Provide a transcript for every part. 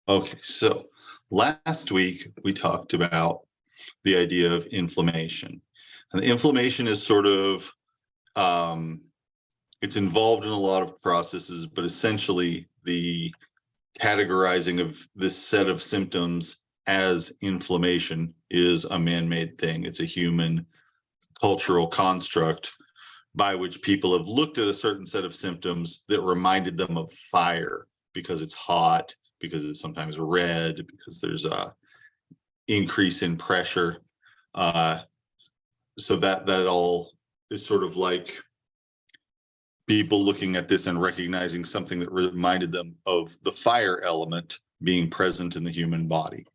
Okay, so last week we talked about the idea of inflammation. And inflammation is sort of um, it's involved in a lot of processes, but essentially the categorizing of this set of symptoms as inflammation is a man-made thing. It's a human cultural construct by which people have looked at a certain set of symptoms that reminded them of fire because it's hot, because it's sometimes red, because there's a increase in pressure. Uh, so that all is sort of like people looking at this and recognizing something that reminded them of the fire element being present in the human body.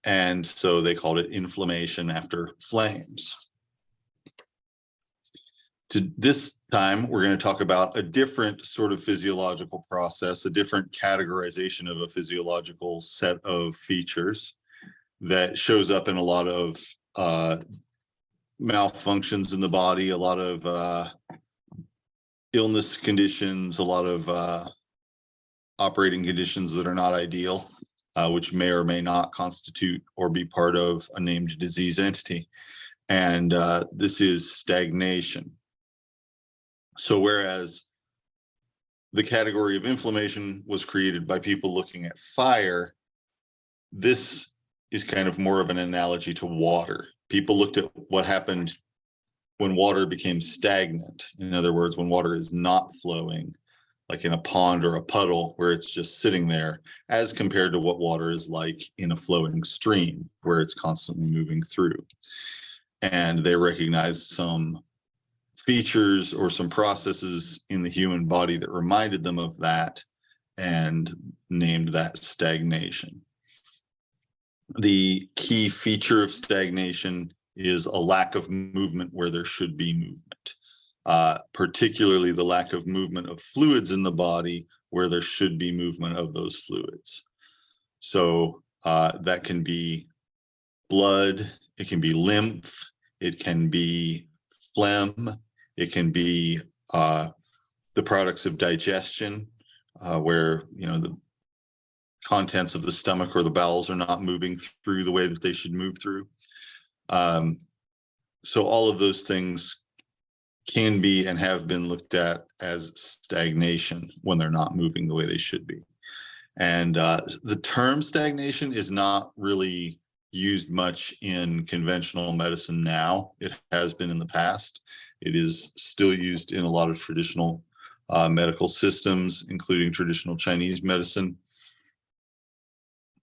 And so they called it inflammation after flames. To this time, we're going to talk about a different sort of physiological process, a different categorization of a physiological set of features that shows up in a lot of malfunctions in the body, a lot of illness conditions, a lot of operating conditions that are not ideal, which may or may not constitute or be part of a named disease entity. And this is stagnation. So whereas the category of inflammation was created by people looking at fire, this is kind of more of an analogy to water. People looked at what happened when water became stagnant. In other words, when water is not flowing, like in a pond or a puddle where it's just sitting there, as compared to what water is like in a flowing stream where it's constantly moving through. And they recognized some features or some processes in the human body that reminded them of that and named that stagnation. The key feature of stagnation is a lack of movement where there should be movement, particularly the lack of movement of fluids in the body where there should be movement of those fluids. So that can be blood, it can be lymph, it can be phlegm, it can be the products of digestion, where the contents of the stomach or the bowels are not moving through the way that they should move through. So all of those things can be and have been looked at as stagnation when they're not moving the way they should be. And the term stagnation is not really used much in conventional medicine now. It has been in the past. It is still used in a lot of traditional medical systems, including traditional Chinese medicine,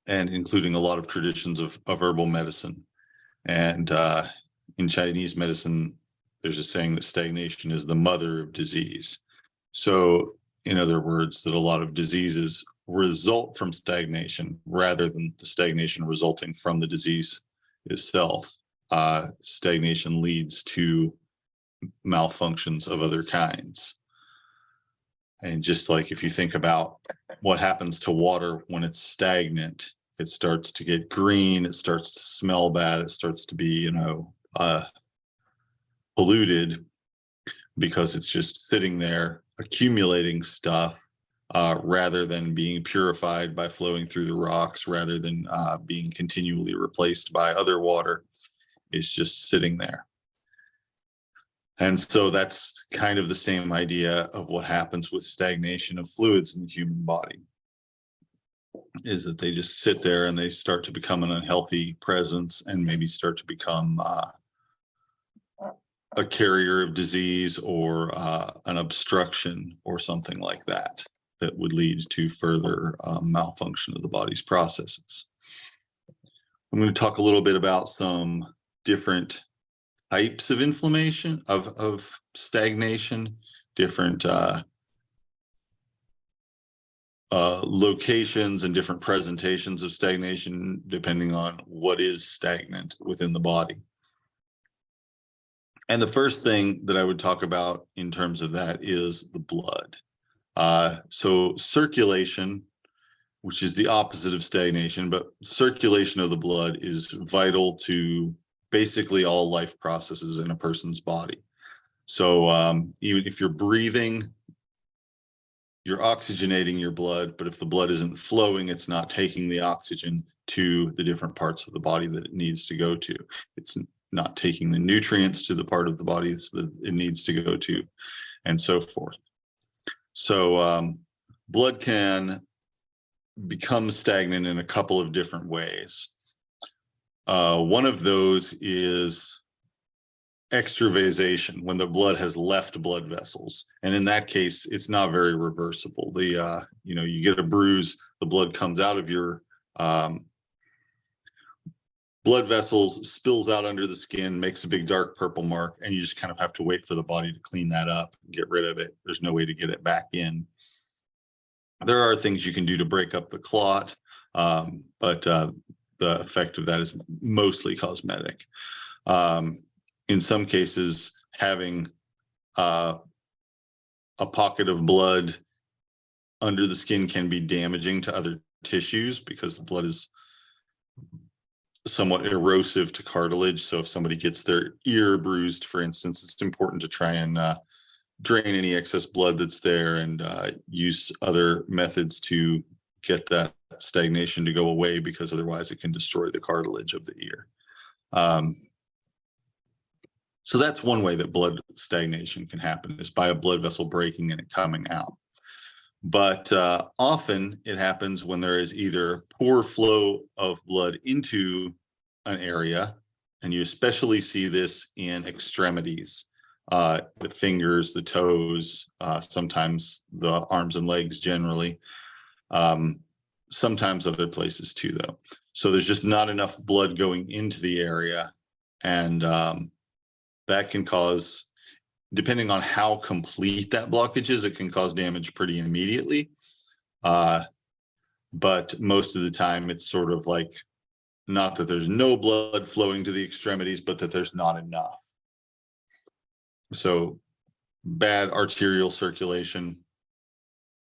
and including a lot of traditions of herbal medicine. And in Chinese medicine, there's a saying that stagnation is the mother of disease. So, in other words, that a lot of diseases result from stagnation rather than the stagnation resulting from the disease itself. Stagnation leads to malfunctions of other kinds. And just like if you think about what happens to water when it's stagnant, it starts to get green, it starts to smell bad, it starts to be, polluted because it's just sitting there accumulating stuff rather than being purified by flowing through the rocks, rather than being continually replaced by other water. It's just sitting there. And so that's kind of the same idea of what happens with stagnation of fluids in the human body, is that they just sit there and they start to become an unhealthy presence and maybe start to become a carrier of disease or an obstruction or something like that would lead to further malfunction of the body's processes. I'm going to talk a little bit about some different types of inflammation, of stagnation, different locations and different presentations of stagnation, depending on what is stagnant within the body. And the first thing that I would talk about in terms of that is the blood. So circulation, which is the opposite of stagnation, but circulation of the blood is vital to basically all life processes in a person's body. So even if you're breathing, you're oxygenating your blood, but if the blood isn't flowing, it's not taking the oxygen to the different parts of the body that it needs to go to. It's not taking the nutrients to the part of the body that it needs to go to, and so forth. So blood can become stagnant in a couple of different ways. One of those is extravasation, when the blood has left blood vessels, and in that case it's not very reversible. You get a bruise, the blood comes out of your blood vessels, spills out under the skin, makes a big dark purple mark, and you just kind of have to wait for the body to clean that up and get rid of it. There's no way to get it back in. There are things you can do to break up the clot, but the effect of that is mostly cosmetic. In some cases, having a pocket of blood under the skin can be damaging to other tissues because the blood is somewhat erosive to cartilage. So if somebody gets their ear bruised, for instance, it's important to try and drain any excess blood that's there and use other methods to get that stagnation to go away, because otherwise it can destroy the cartilage of the ear. So that's one way that blood stagnation can happen, is by a blood vessel breaking and it coming out. But often it happens when there is either poor flow of blood into an area, and you especially see this in extremities, the fingers, the toes, sometimes the arms and legs generally, sometimes other places too, though. So there's just not enough blood going into the area, and that can cause, depending on how complete that blockage is, it can cause damage pretty immediately. But most of the time it's sort of like, not that there's no blood flowing to the extremities, but that there's not enough. So bad arterial circulation.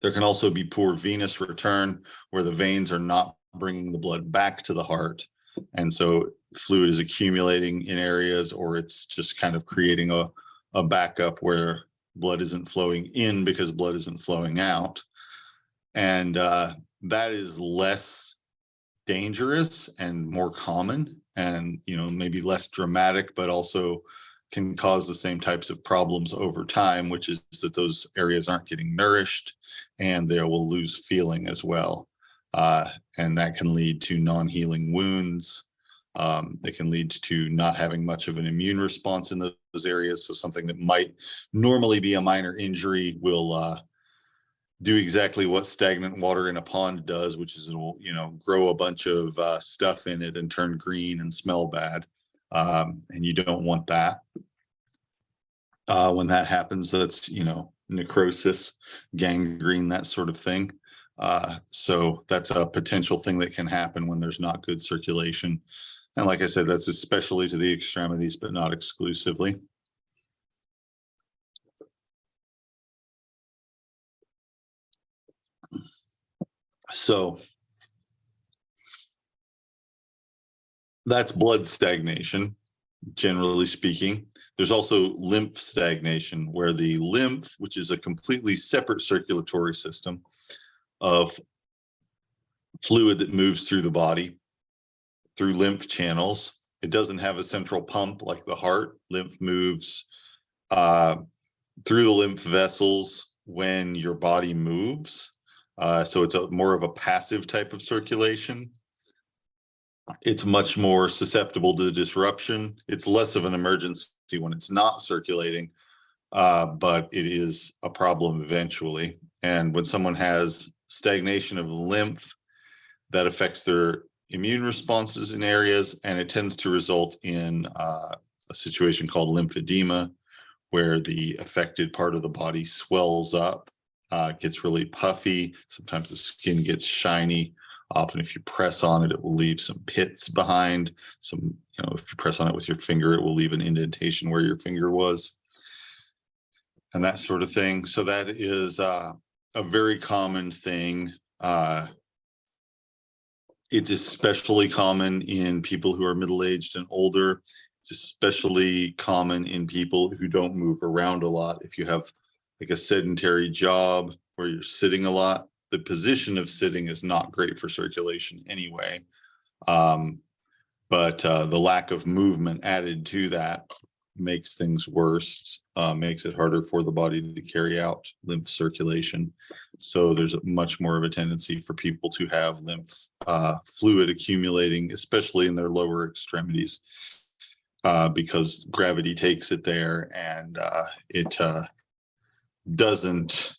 There can also be poor venous return, where the veins are not bringing the blood back to the heart. And so fluid is accumulating in areas, or it's just kind of creating a backup where blood isn't flowing in because blood isn't flowing out. And that is less dangerous and more common, and maybe less dramatic, but also can cause the same types of problems over time, which is that those areas aren't getting nourished and they will lose feeling as well. And that can lead to non-healing wounds. It can lead to not having much of an immune response in those areas. So something that might normally be a minor injury will do exactly what stagnant water in a pond does, which is it'll grow a bunch of stuff in it and turn green and smell bad. And you don't want that. When that happens, that's necrosis, gangrene, that sort of thing. So that's a potential thing that can happen when there's not good circulation. And like I said, that's especially to the extremities, but not exclusively. So that's blood stagnation, generally speaking. There's also lymph stagnation, where the lymph, which is a completely separate circulatory system of fluid that moves through the body through lymph channels. It doesn't have a central pump like the heart. Lymph moves through the lymph vessels when your body moves. So it's more of a passive type of circulation. It's much more susceptible to disruption. It's less of an emergency when it's not circulating, but it is a problem eventually. And when someone has stagnation of lymph, that affects their immune responses in areas, and it tends to result in a situation called lymphedema, where the affected part of the body swells up, gets really puffy. Sometimes the skin gets shiny. Often if you press on it, it will leave some pits behind. If you press on it with your finger, it will leave an indentation where your finger was, and that sort of thing. So that is a very common thing. It's especially common in people who are middle-aged and older. It's especially common in people who don't move around a lot. If you have like a sedentary job or you're sitting a lot, the position of sitting is not great for circulation anyway. But the lack of movement added to that makes things worse, makes it harder for the body to carry out lymph circulation. So there's much more of a tendency for people to have lymph fluid accumulating, especially in their lower extremities, because gravity takes it there, and it doesn't,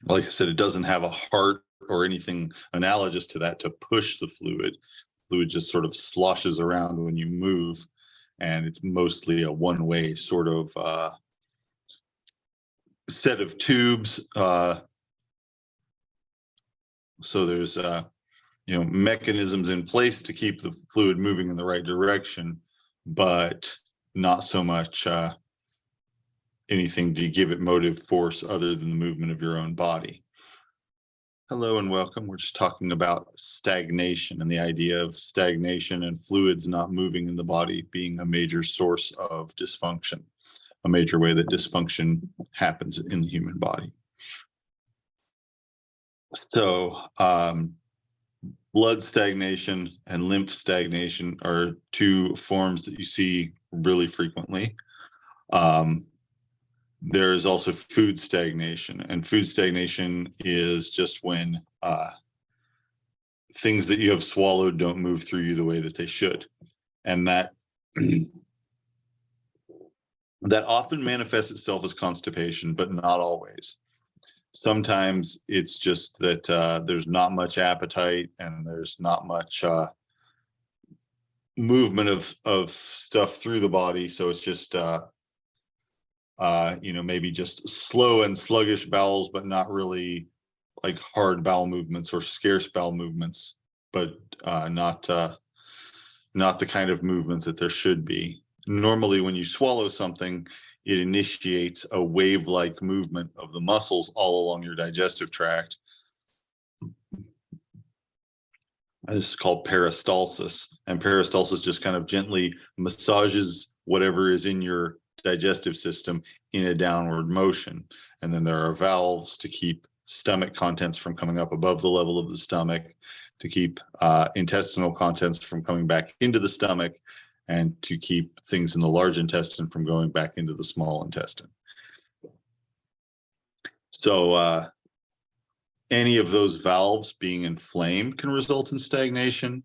like I said, it doesn't have a heart or anything analogous to that to push the fluid. Fluid just sort of sloshes around when you move, and it's mostly a one-way sort of set of tubes. So there's mechanisms in place to keep the fluid moving in the right direction, but not so much anything to give it motive force other than the movement of your own body. Hello and welcome. We're just talking about stagnation and the idea of stagnation and fluids not moving in the body being a major source of dysfunction, a major way that dysfunction happens in the human body. So blood stagnation and lymph stagnation are two forms that you see really frequently. There is also food stagnation, and food stagnation is just when things that you have swallowed don't move through you the way that they should. And that often manifests itself as constipation, but not always. Sometimes it's just that there's not much appetite and there's not much movement of stuff through the body. So it's just maybe just slow and sluggish bowels, but not really like hard bowel movements or scarce bowel movements, but not the kind of movement that there should be. Normally, when you swallow something, it initiates a wave-like movement of the muscles all along your digestive tract. This is called peristalsis, and peristalsis just kind of gently massages whatever is in your digestive system in a downward motion. And then there are valves to keep stomach contents from coming up above the level of the stomach, to keep intestinal contents from coming back into the stomach, and to keep things in the large intestine from going back into the small intestine. So any of those valves being inflamed can result in stagnation.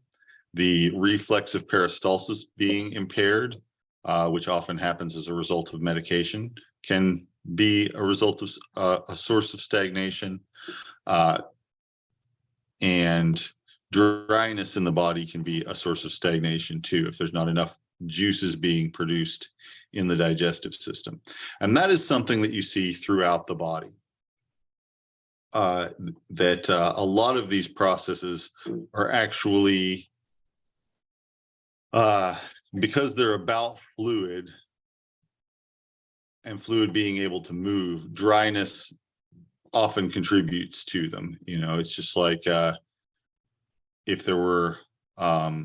The reflex of peristalsis being impaired, which often happens as a result of medication, can be a result of a source of stagnation. And dryness in the body can be a source of stagnation too, if there's not enough juices being produced in the digestive system. And that is something that you see throughout the body. That a lot of these processes are actually, because they're about fluid and fluid being able to move, dryness often contributes to them. It's just like if there were a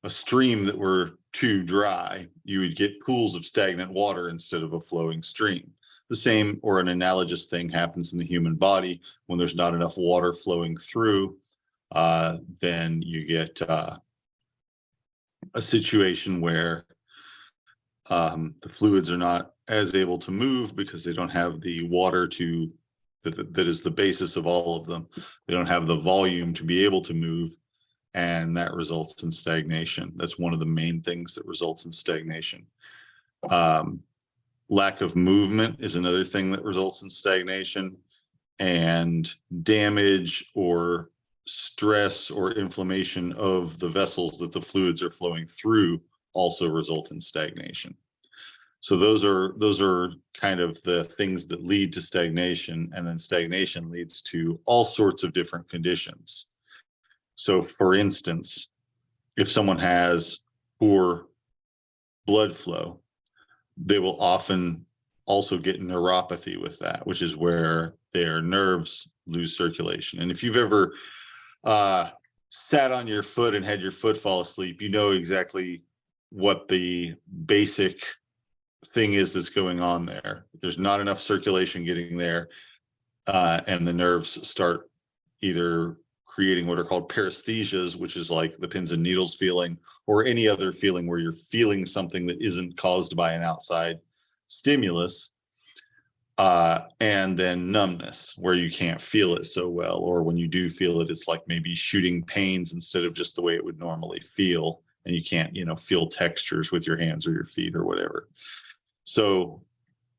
stream that were too dry, you would get pools of stagnant water instead of a flowing stream. The same or an analogous thing happens in the human body. When there's not enough water flowing through, then you get a situation where the fluids are not as able to move because they don't have the water that is the basis of all of them. They don't have the volume to be able to move, and that results in stagnation. That's one of the main things that results in stagnation. Lack of movement is another thing that results in stagnation, and damage or stress or inflammation of the vessels that the fluids are flowing through also result in stagnation. So those are kind of the things that lead to stagnation, and then stagnation leads to all sorts of different conditions. So for instance, if someone has poor blood flow, they will often also get neuropathy with that, which is where their nerves lose circulation. And if you've ever sat on your foot and had your foot fall asleep, you know exactly what the basic thing is that's going on there. There's not enough circulation getting there, and the nerves start either creating what are called paresthesias, which is like the pins and needles feeling, or any other feeling where you're feeling something that isn't caused by an outside stimulus. And then numbness, where you can't feel it so well, or when you do feel it, it's like maybe shooting pains instead of just the way it would normally feel, and you can't, feel textures with your hands or your feet or whatever. So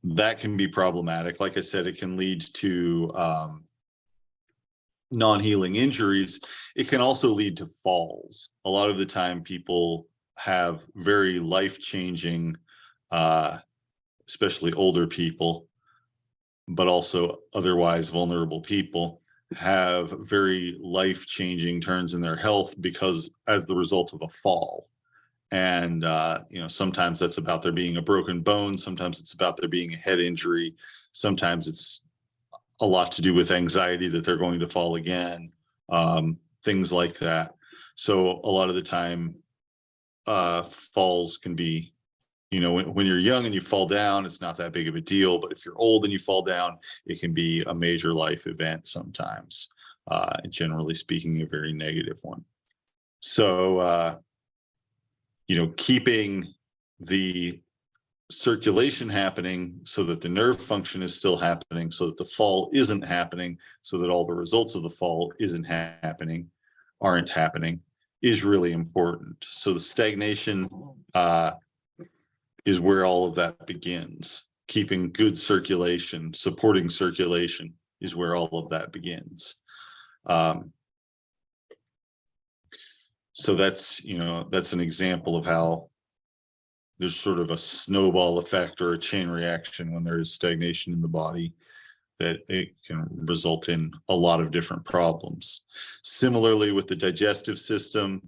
that can be problematic. Like I said, it can lead to non-healing injuries. It can also lead to falls. A lot of the time, people have very life-changing, especially older people, but also otherwise vulnerable people, have very life-changing turns in their health because as the result of a fall. And sometimes that's about there being a broken bone, sometimes it's about there being a head injury, sometimes it's a lot to do with anxiety that they're going to fall again, things like that. So a lot of the time, falls can be, when you're young and you fall down, it's not that big of a deal. But if you're old and you fall down, it can be a major life event sometimes. Generally speaking, a very negative one. So, keeping the circulation happening so that the nerve function is still happening, so that the fall isn't happening, so that all the results of the fall aren't happening, is really important. So the stagnation is where all of that begins. Keeping good circulation, supporting circulation is where all of that begins. So that's an example of how there's sort of a snowball effect or a chain reaction when there is stagnation in the body, that it can result in a lot of different problems. Similarly with the digestive system,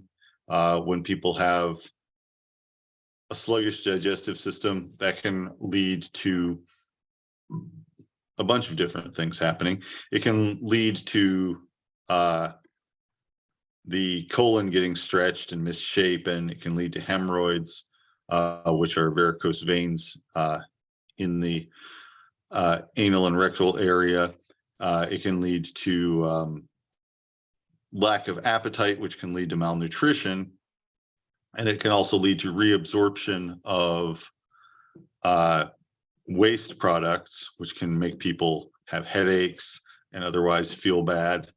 when people have a sluggish digestive system, that can lead to a bunch of different things happening. It can lead to the colon getting stretched and misshapen. It can lead to hemorrhoids, which are varicose veins in the anal and rectal area. It can lead to lack of appetite, which can lead to malnutrition. And it can also lead to reabsorption of waste products, which can make people have headaches and otherwise feel bad.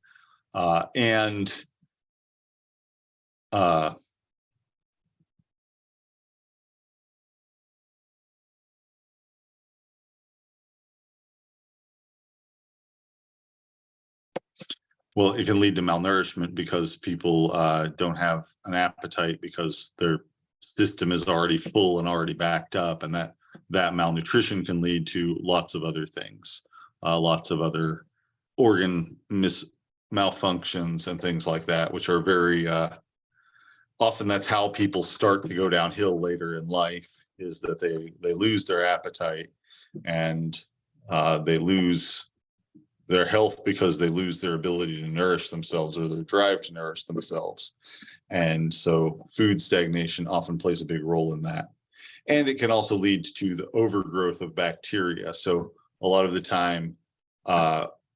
Well, it can lead to malnourishment because people don't have an appetite because their system is already full and already backed up, and that malnutrition can lead to lots of other things, lots of other organ malfunctions and things like that, which are very often that's how people start to go downhill later in life, is that they lose their appetite and they lose their health because they lose their ability to nourish themselves or their drive to nourish themselves. And so food stagnation often plays a big role in that. And it can also lead to the overgrowth of bacteria. So a lot of the time,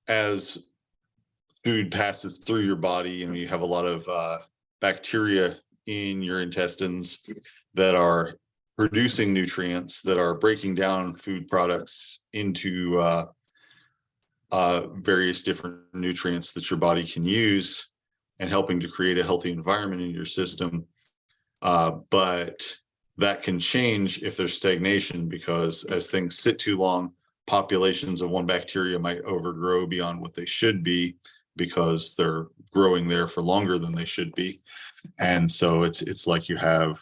as food passes through your body, you have a lot of bacteria in your intestines that are producing nutrients, that are breaking down food products into various different nutrients that your body can use, and helping to create a healthy environment in your system. But that can change if there's stagnation, because as things sit too long, populations of one bacteria might overgrow beyond what they should be because they're growing there for longer than they should be. And so it's like you have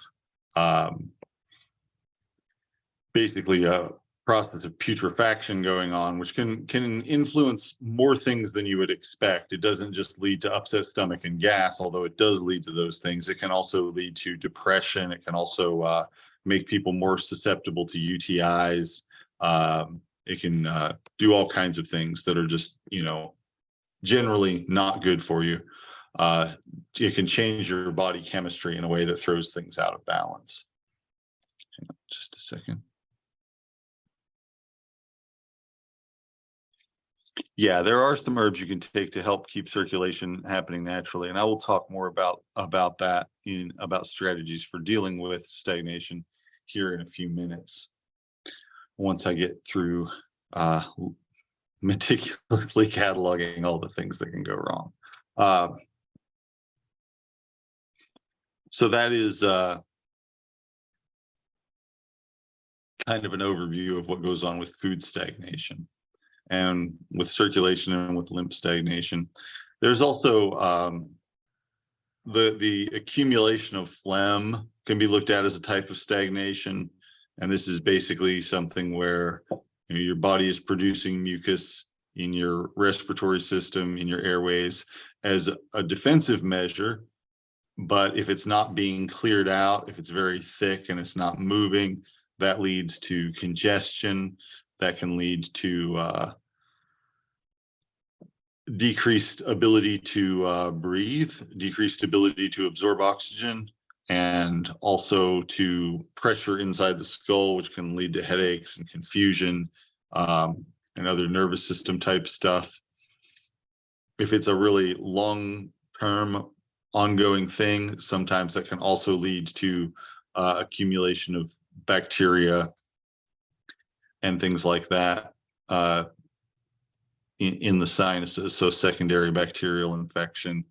basically a process of putrefaction going on, which can influence more things than you would expect. It doesn't just lead to upset stomach and gas, although it does lead to those things. It can also lead to depression. It can also make people more susceptible to UTIs. It can do all kinds of things that are just, generally not good for you. It can change your body chemistry in a way that throws things out of balance. Hang on just a second. Yeah, there are some herbs you can take to help keep circulation happening naturally, and I will talk more about that in about strategies for dealing with stagnation here in a few minutes once I get through uh, meticulously cataloging all the things that can go wrong. Uh, so that is kind of an overview of what goes on with food stagnation and with circulation and with lymph stagnation. There's also the accumulation of phlegm can be looked at as a type of stagnation. And this is basically something where your body is producing mucus in your respiratory system, in your airways, as a defensive measure. But if it's not being cleared out, if it's very thick and it's not moving, that leads to congestion. That can lead to decreased ability to breathe, decreased ability to absorb oxygen, and also to pressure inside the skull, which can lead to headaches and confusion and other nervous system type stuff. If it's a really long-term ongoing thing, sometimes that can also lead to accumulation of bacteria and things like that in the sinuses, so secondary bacterial infection.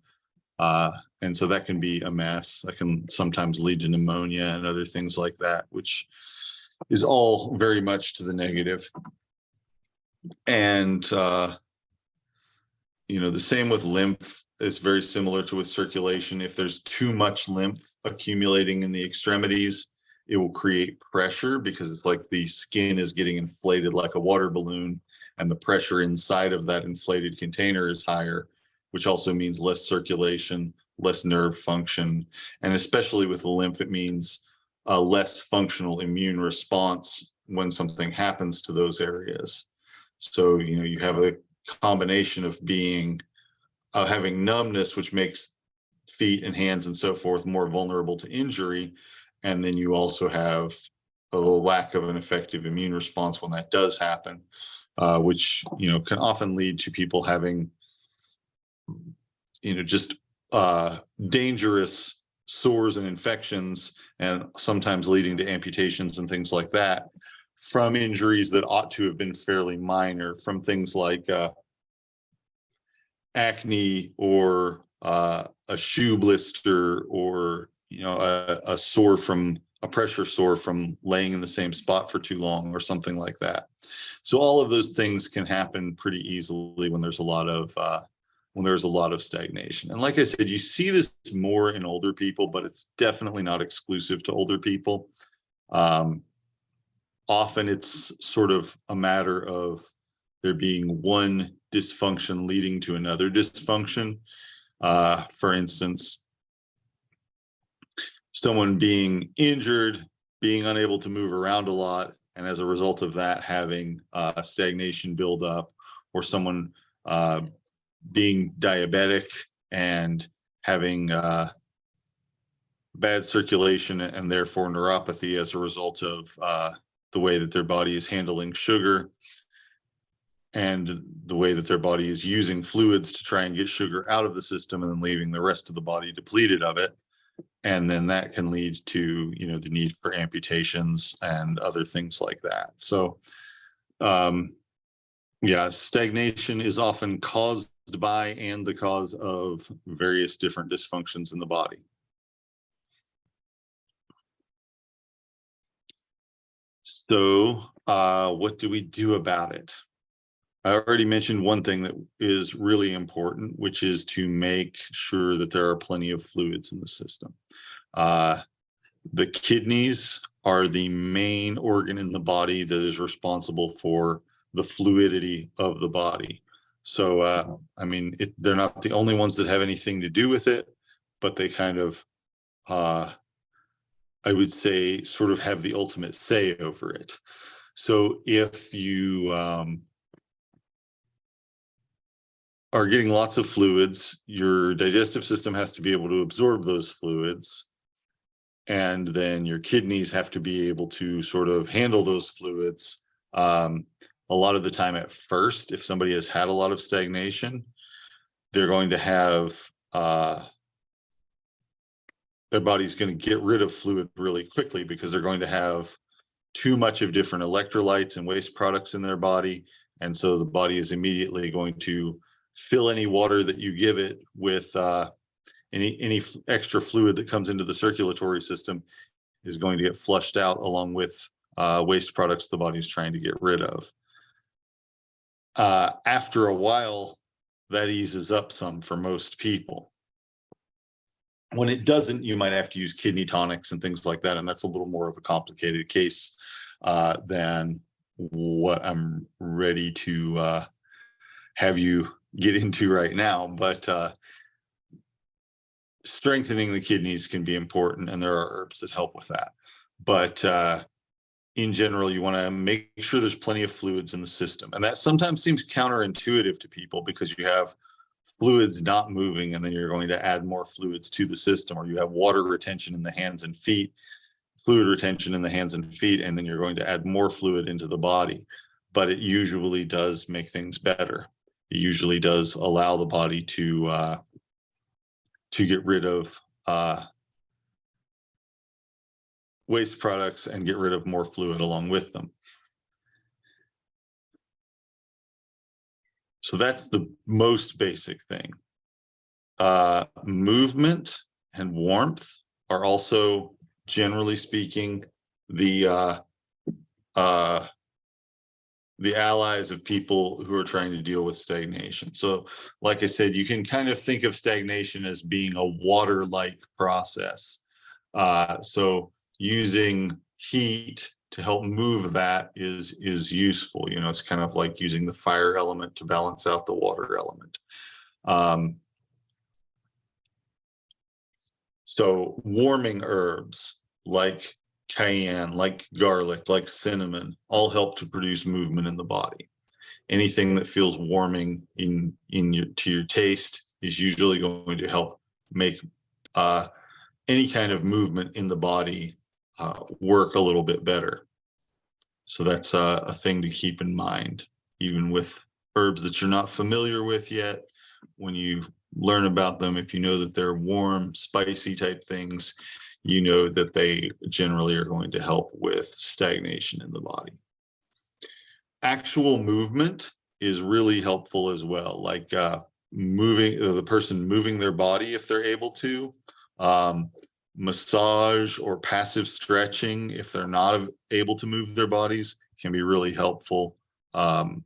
And so that can be a mess. That can sometimes lead to pneumonia and other things like that, which is all very much to the negative. And, the same with lymph. It's very similar to with circulation. If there's too much lymph accumulating in the extremities, it will create pressure because it's like the skin is getting inflated like a water balloon, and the pressure inside of that inflated container is higher, which also means less circulation, less nerve function. And especially with the lymph, it means a less functional immune response when something happens to those areas. So, you have a combination of having numbness, which makes feet and hands and so forth more vulnerable to injury. And then you also have a lack of an effective immune response when that does happen, which, can often lead to people having, just dangerous sores and infections, and sometimes leading to amputations and things like that from injuries that ought to have been fairly minor, from things like acne or a shoe blister, or a sore from a pressure sore from laying in the same spot for too long or something like that. So all of those things can happen pretty easily when there's a lot of stagnation. And like I said, you see this more in older people, but it's definitely not exclusive to older people. Often it's sort of a matter of there being one dysfunction leading to another dysfunction. For instance, someone being injured, being unable to move around a lot, and as a result of that, having stagnation build up, or someone being diabetic and having bad circulation and therefore neuropathy as a result of the way that their body is handling sugar and the way that their body is using fluids to try and get sugar out of the system, and then leaving the rest of the body depleted of it. And then that can lead to, the need for amputations and other things like that. So, stagnation is often caused by and the cause of various different dysfunctions in the body. So, what do we do about it? I already mentioned one thing that is really important, which is to make sure that there are plenty of fluids in the system. The kidneys are the main organ in the body that is responsible for the fluidity of the body. So, they're not the only ones that have anything to do with it, but they kind of, I would say, sort of have the ultimate say over it. So if you are getting lots of fluids, your digestive system has to be able to absorb those fluids. And then your kidneys have to be able to sort of handle those fluids. a lot of the time at first, if somebody has had a lot of stagnation, they're going to have their body's going to get rid of fluid really quickly because they're going to have too much of different electrolytes and waste products in their body. And so the body is immediately going to fill any water that you give it with any extra fluid that comes into the circulatory system is going to get flushed out along with waste products the body's trying to get rid of. After a while, that eases up some for most people. When it doesn't, you might have to use kidney tonics and things like that, and that's a little more of a complicated case than what I'm ready to have you get into right now. But strengthening the kidneys can be important, and there are herbs that help with that. But in general, you want to make sure there's plenty of fluids in the system. And that sometimes seems counterintuitive to people because you have fluids not moving, and then you're going to add more fluids to the system, or you have water retention in the hands and feet, fluid retention in the hands and feet, and then you're going to add more fluid into the body. But it usually does make things better. It usually does allow the body to get rid of waste products and get rid of more fluid along with them. So that's the most basic thing. Movement and warmth are also, generally speaking, the allies of people who are trying to deal with stagnation. So, like I said, you can kind of think of stagnation as being a water-like process. So using heat to help move that is useful. You know, it's kind of like using the fire element to balance out the water element. So warming herbs like cayenne, like garlic, like cinnamon, all help to produce movement in the body. Anything that feels warming to your taste is usually going to help make any kind of movement in the body work a little bit better. So that's a thing to keep in mind, even with herbs that you're not familiar with yet. When you learn about them, if you know that they're warm, spicy type things, you know that they generally are going to help with stagnation in the body. Actual movement is really helpful as well, like the person moving their body if they're able to. Massage or passive stretching, if they're not able to move their bodies, can be really helpful to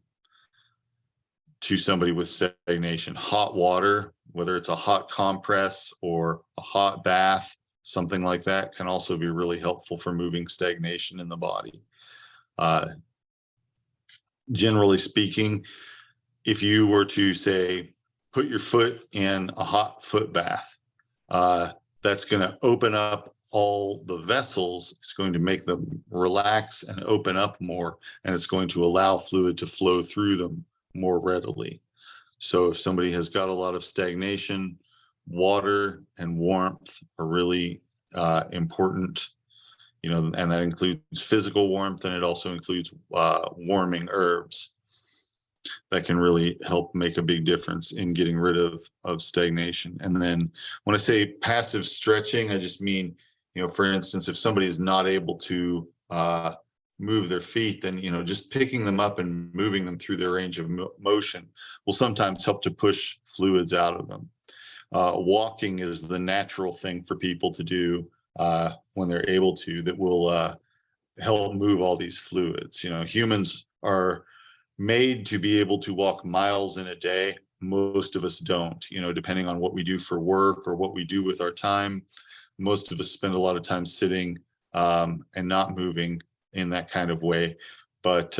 somebody with stagnation. Hot water, whether it's a hot compress or a hot bath, something like that, can also be really helpful for moving stagnation in the body. Generally speaking, if you were to say, put your foot in a hot foot bath, that's going to open up all the vessels. It's going to make them relax and open up more, and it's going to allow fluid to flow through them more readily. So if somebody has got a lot of stagnation, water and warmth are really important, you know, and that includes physical warmth, and it also includes warming herbs that can really help make a big difference in getting rid of stagnation. And then when I say passive stretching, I just mean, you know, for instance, if somebody is not able to move their feet, then, you know, just picking them up and moving them through their range of motion will sometimes help to push fluids out of them. Walking is the natural thing for people to do when they're able to, that will help move all these fluids. You know, humans are made to be able to walk miles in a day. Most of us don't, you know, depending on what we do for work or what we do with our time. Most of us spend a lot of time sitting and not moving in that kind of way. But,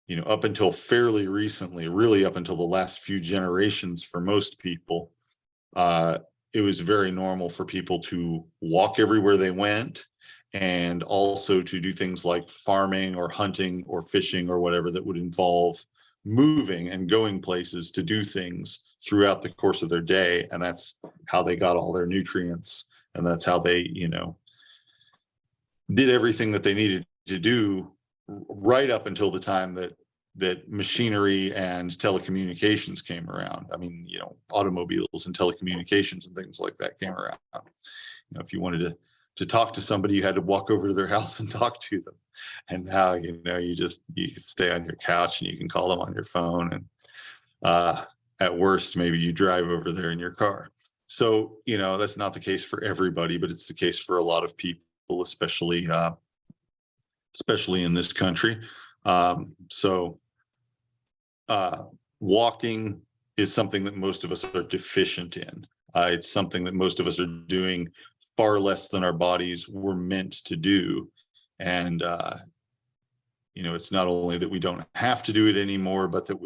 you know, up until fairly recently, really up until the last few generations for most people, it was very normal for people to walk everywhere they went, and also to do things like farming or hunting or fishing or whatever that would involve moving and going places to do things throughout the course of their day. And that's how they got all their nutrients, and that's how they, you know, did everything that they needed to do right up until the time that that machinery and telecommunications came around. I mean, you know, automobiles and telecommunications and things like that came around. You know, if you wanted to talk to somebody, you had to walk over to their house and talk to them. And now, you know, you stay on your couch and you can call them on your phone. And at worst, maybe you drive over there in your car. So, you know, that's not the case for everybody, but it's the case for a lot of people, especially in this country. Walking is something that most of us are deficient in. It's something that most of us are doing far less than our bodies were meant to do. And, you know, it's not only that we don't have to do it anymore, but that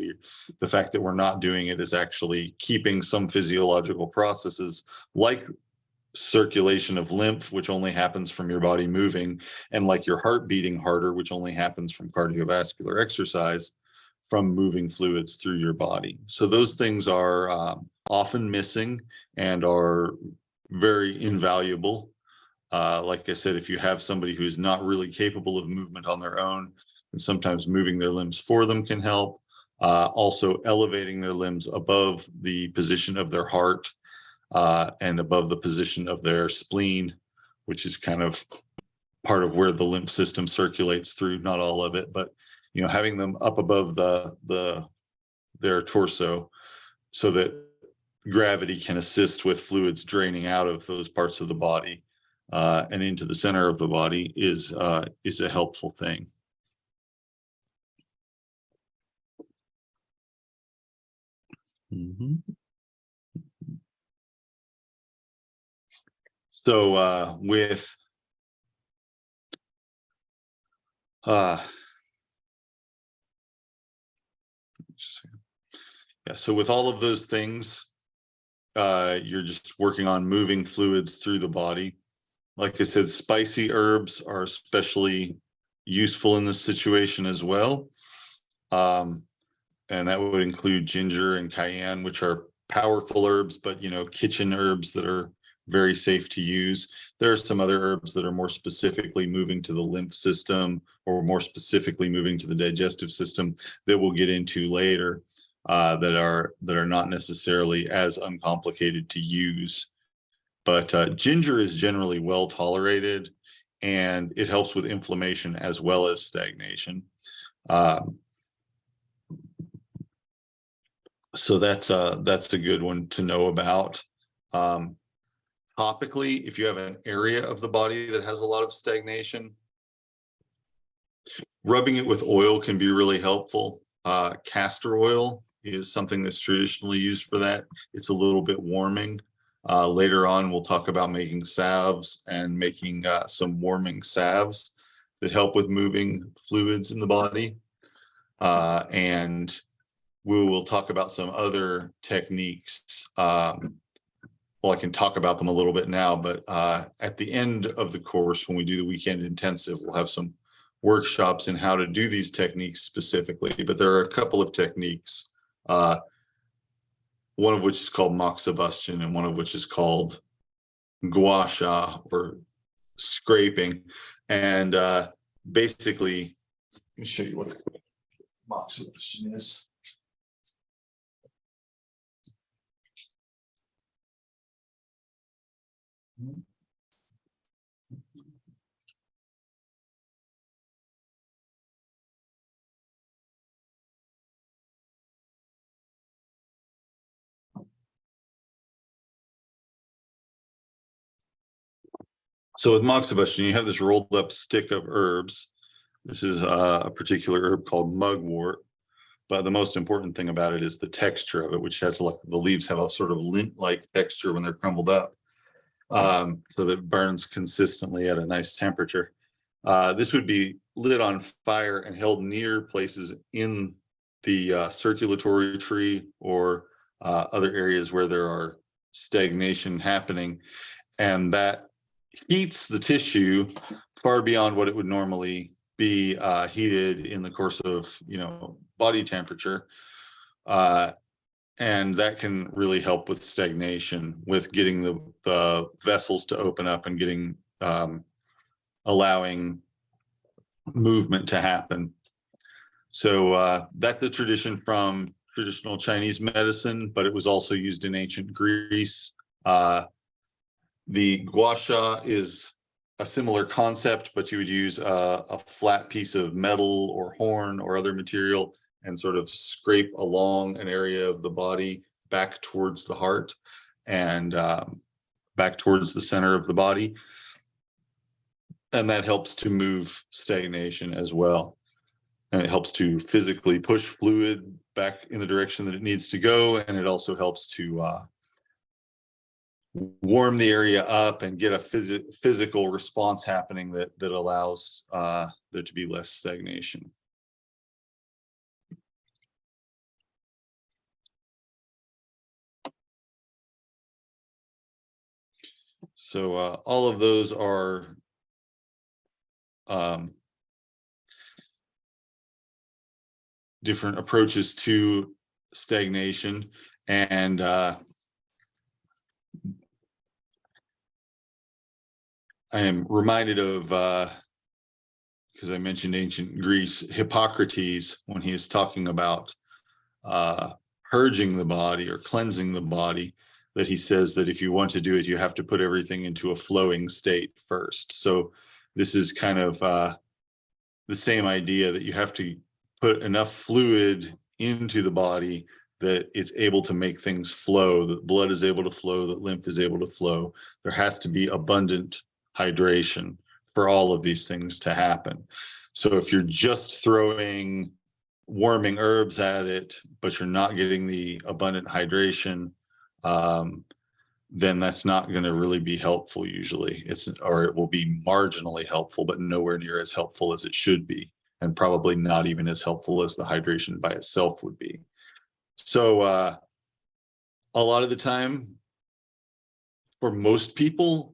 the fact that we're not doing it is actually keeping some physiological processes like circulation of lymph, which only happens from your body moving, and like your heart beating harder, which only happens from cardiovascular exercise, from moving fluids through your body. So those things are often missing and are very invaluable. Like I said, if you have somebody who's not really capable of movement on their own, and sometimes moving their limbs for them can help. Also elevating their limbs above the position of their heart and above the position of their spleen, which is kind of part of where the lymph system circulates through, not all of it, but, you know, having them up above their torso so that gravity can assist with fluids draining out of those parts of the body and into the center of the body is a helpful thing. Mm-hmm. So with so with all of those things, you're just working on moving fluids through the body. Like I said, spicy herbs are especially useful in this situation as well. And that would include ginger and cayenne, which are powerful herbs, but, you know, kitchen herbs that are very safe to use. There are some other herbs that are more specifically moving to the lymph system or more specifically moving to the digestive system that we'll get into later that are not necessarily as uncomplicated to use. But ginger is generally well tolerated, and it helps with inflammation as well as stagnation. So that's a good one to know about. Topically, if you have an area of the body that has a lot of stagnation, rubbing it with oil can be really helpful. Castor oil is something that's traditionally used for that. It's a little bit warming. Later on, we'll talk about making salves and making some warming salves that help with moving fluids in the body. And we will talk about some other techniques. Well, I can talk about them a little bit now, but at the end of the course, when we do the weekend intensive, we'll have some workshops in how to do these techniques specifically. But there are a couple of techniques, one of which is called moxibustion and one of which is called gua sha, or scraping. And basically, let me show you what the moxibustion is. So with moxibustion, you have this rolled up stick of herbs. This is a particular herb called mugwort. But the most important thing about it is the texture of it, which has like the leaves have a sort of lint-like texture when they're crumbled up, so that it burns consistently at a nice temperature. This would be lit on fire and held near places in the circulatory tree or other areas where there are stagnation happening, and that heats the tissue far beyond what it would normally be heated in the course of, you know, body temperature. And that can really help with stagnation, with getting the vessels to open up and getting allowing movement to happen. So that's a tradition from traditional Chinese medicine, but it was also used in ancient Greece. The gua sha is a similar concept, but you would use a flat piece of metal or horn or other material and sort of scrape along an area of the body back towards the heart and back towards the center of the body. And that helps to move stagnation as well. And it helps to physically push fluid back in the direction that it needs to go. And it also helps to warm the area up and get a physical response happening that allows there to be less stagnation. So all of those are different approaches to stagnation. And I am reminded of, because I mentioned ancient Greece, Hippocrates, when he is talking about purging the body or cleansing the body, that he says that if you want to do it, you have to put everything into a flowing state first. So this is kind of the same idea, that you have to put enough fluid into the body that it's able to make things flow, that blood is able to flow, that lymph is able to flow. There has to be abundant hydration for all of these things to happen. So if you're just throwing warming herbs at it, but you're not getting the abundant hydration, then that's not going to really be helpful usually. Or it will be marginally helpful, but nowhere near as helpful as it should be, and probably not even as helpful as the hydration by itself would be. So a lot of the time, for most people,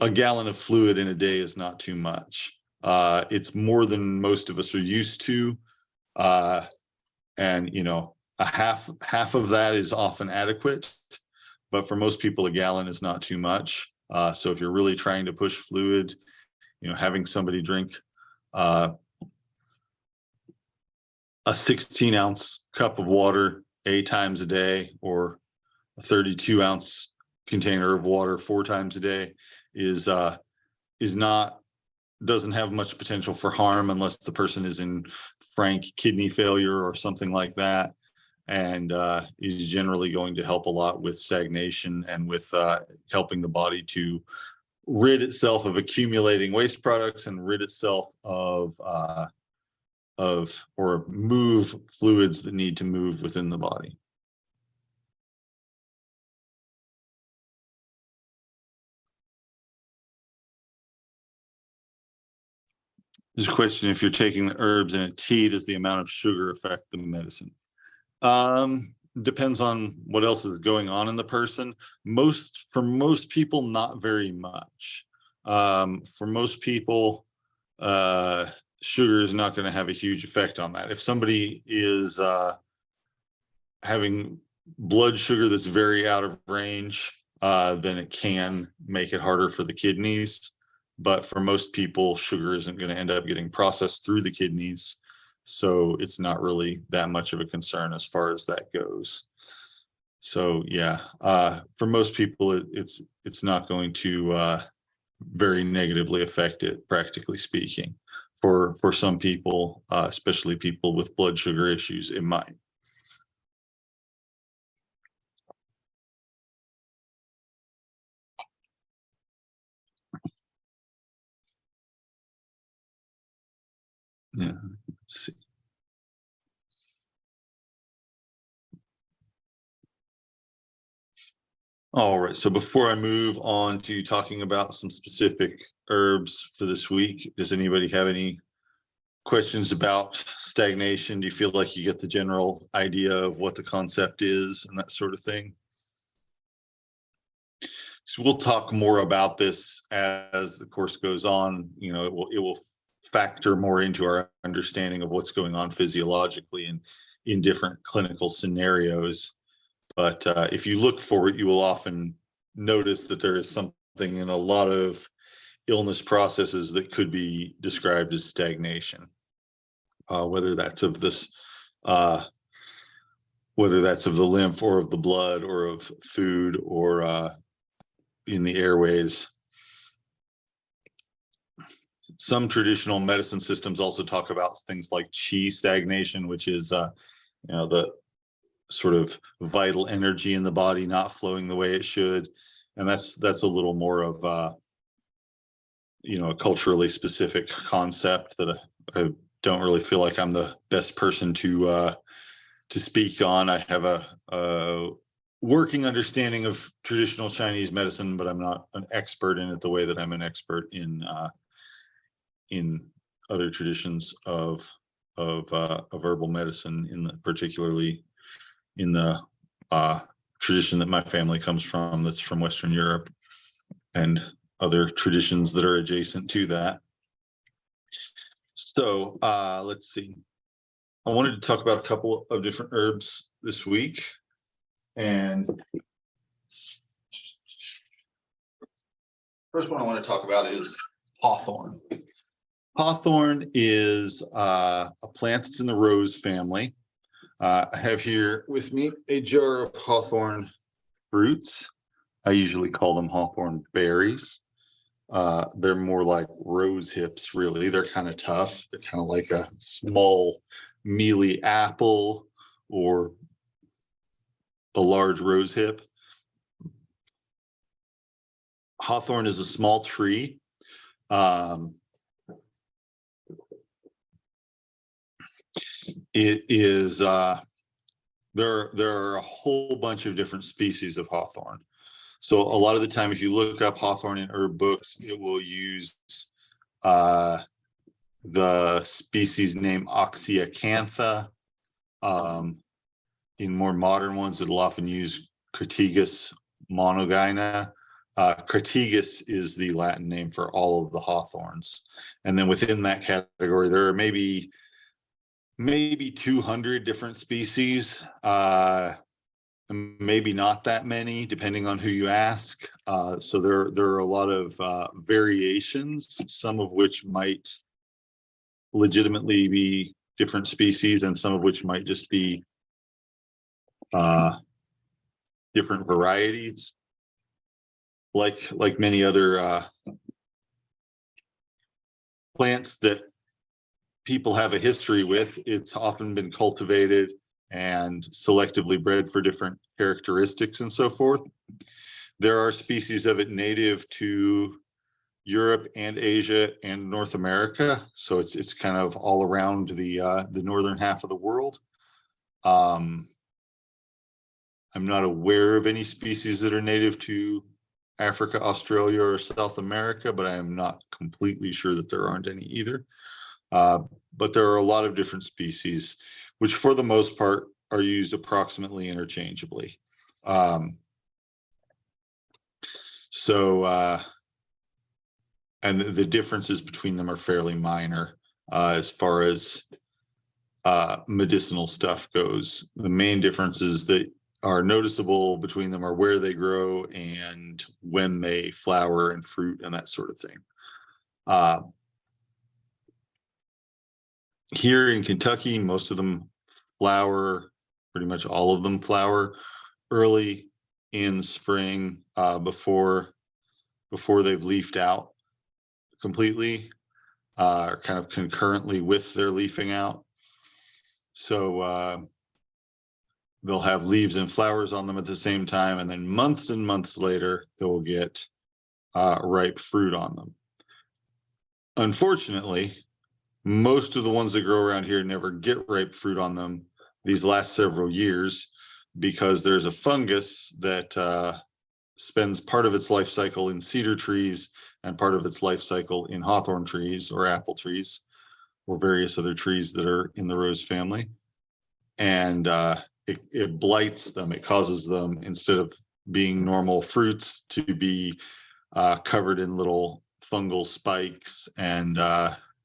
a gallon of fluid in a day is not too much. It's more than most of us are used to. And, you know, a half of that is often adequate, but for most people, a gallon is not too much. So if you're really trying to push fluid, you know, having somebody drink a 16-ounce cup of water 8 times a day, or a 32-ounce container of water 4 times a day doesn't have much potential for harm, unless the person is in frank kidney failure or something like that, and is generally going to help a lot with stagnation and with helping the body to rid itself of accumulating waste products and rid itself of or move fluids that need to move within the body. There's a question: if you're taking the herbs in a tea, does the amount of sugar affect the medicine? Depends on what else is going on in the person. For most people, not very much. For most people, sugar is not going to have a huge effect on that. If somebody is having blood sugar that's very out of range, then it can make it harder for the kidneys. But for most people, sugar isn't going to end up getting processed through the kidneys. So it's not really that much of a concern as far as that goes. So yeah, for most people, it's not going to very negatively affect it, practically speaking. For some people, especially people with blood sugar issues, it might. Yeah, let's see. All right, so before I move on to talking about some specific herbs for this week, does anybody have any questions about stagnation? Do you feel like you get the general idea of what the concept is and that sort of thing? So we'll talk more about this as the course goes on. You know, it will factor more into our understanding of what's going on physiologically and in different clinical scenarios. But if you look for it, you will often notice that there is something in a lot of illness processes that could be described as stagnation. whether that's of this, whether that's of the lymph or of the blood or of food or in the airways. Some traditional medicine systems also talk about things like qi stagnation, which is, the sort of vital energy in the body not flowing the way it should. And that's a little more of, a culturally specific concept that I don't really feel like I'm the best person to speak on. I have a working understanding of traditional Chinese medicine, but I'm not an expert in it the way that I'm an expert in other traditions of herbal medicine, particularly in the tradition that my family comes from, that's from Western Europe, and other traditions that are adjacent to that. So let's see. I wanted to talk about a couple of different herbs this week. And first one I want to talk about is hawthorn. Hawthorn is a plant that's in the rose family. I have here with me a jar of hawthorn fruits. I usually call them hawthorn berries. They're more like rose hips, really. They're kind of tough. They're kind of like a small, mealy apple or a large rose hip. Hawthorn is a small tree. It is, there are a whole bunch of different species of hawthorn. So a lot of the time, if you look up hawthorn in herb books, it will use the species name Oxyacantha. In more modern ones, it'll often use Crataegus monogyna. Crataegus is the Latin name for all of the hawthorns. And then within that category, there are maybe 200 different species, maybe not that many, depending on who you ask. So there are a lot of variations, some of which might legitimately be different species, and some of which might just be different varieties. Like many other plants that people have a history with, it's often been cultivated and selectively bred for different characteristics and so forth. There are species of it native to Europe and Asia and North America, so it's kind of all around the northern half of the world. I'm not aware of any species that are native to Africa, Australia, or South America, but I am not completely sure that there aren't any either. But there are a lot of different species, which for the most part are used approximately interchangeably. And the differences between them are fairly minor as far as medicinal stuff goes. The main differences that are noticeable between them are where they grow and when they flower and fruit and that sort of thing. Here in Kentucky, most of them flower, pretty much all of them flower early in spring, before they've leafed out completely, kind of concurrently with their leafing out. So they'll have leaves and flowers on them at the same time, and then months and months later, they'll get ripe fruit on them. Unfortunately, most of the ones that grow around here never get ripe fruit on them these last several years, because there's a fungus that spends part of its life cycle in cedar trees and part of its life cycle in hawthorn trees or apple trees or various other trees that are in the rose family. And it blights them. It causes them, instead of being normal fruits, to be covered in little fungal spikes and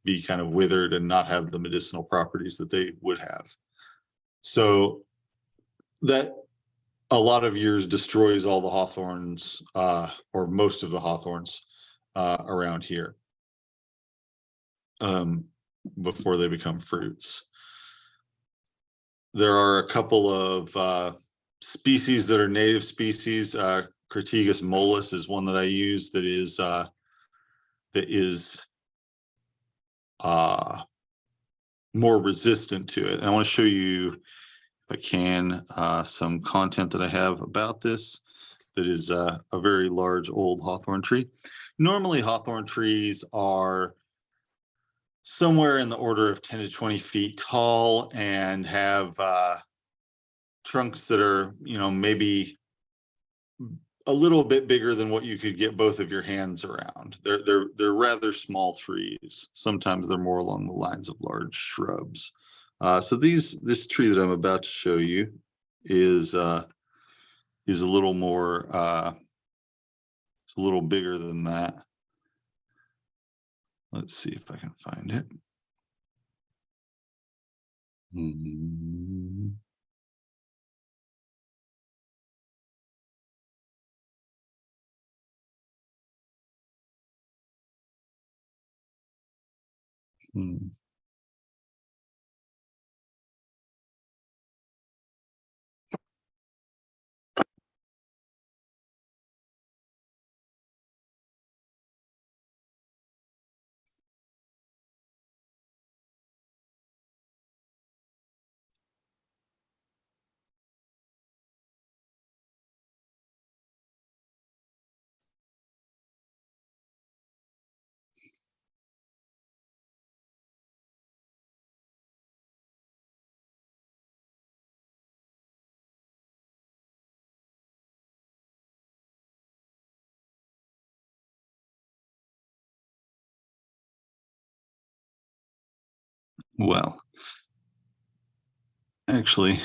be kind of withered and not have the medicinal properties that they would have. So that a lot of years destroys all the hawthorns, or most of the hawthorns around here. before they become fruits. There are a couple of species that are native species. Crataegus mollis is one that I use that is more resistant to it. And I want to show you, if I can, some content that I have about this that is a very large old hawthorn tree. Normally, hawthorn trees are somewhere in the order of 10 to 20 feet tall and have trunks that are, maybe a little bit bigger than what you could get both of your hands around. They're rather small trees. Sometimes they're more along the lines of large shrubs. So this tree that I'm about to show you is a little more, it's a little bigger than that. Let's see if I can find it. Well, actually,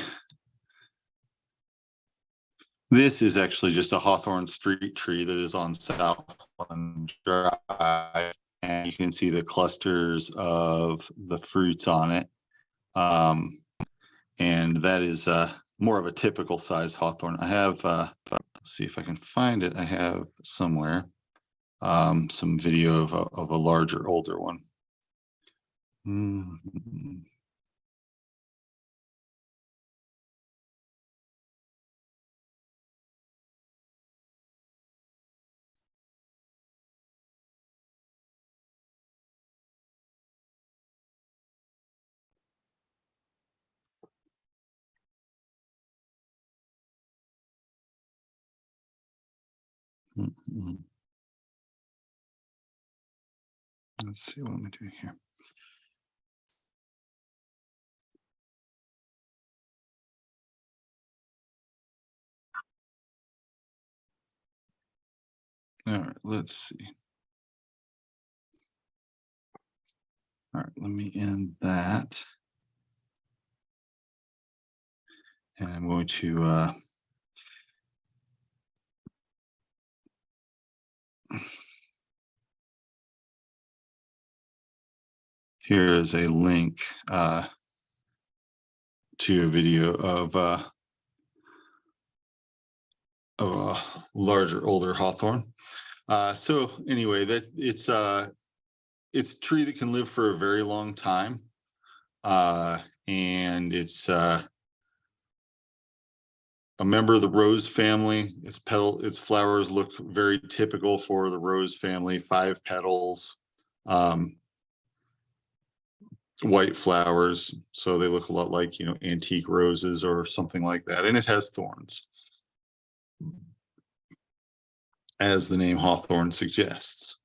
this is actually just a hawthorn street tree that is on Southland Drive, and you can see the clusters of the fruits on it. And that is more of a typical size hawthorn. I have, let's see if I can find it. I have somewhere some video of a larger, older one. Let's see what I'm doing here. All right, let's see. All right, let me end that. And I'm going to here is a link to a video of a larger, older hawthorn. So anyway, that it's a tree that can live for a very long time, and it's a member of the rose family. Its flowers look very typical for the rose family. 5 petals, white flowers, so they look a lot like antique roses or something like that. And it has thorns, as the name hawthorn suggests.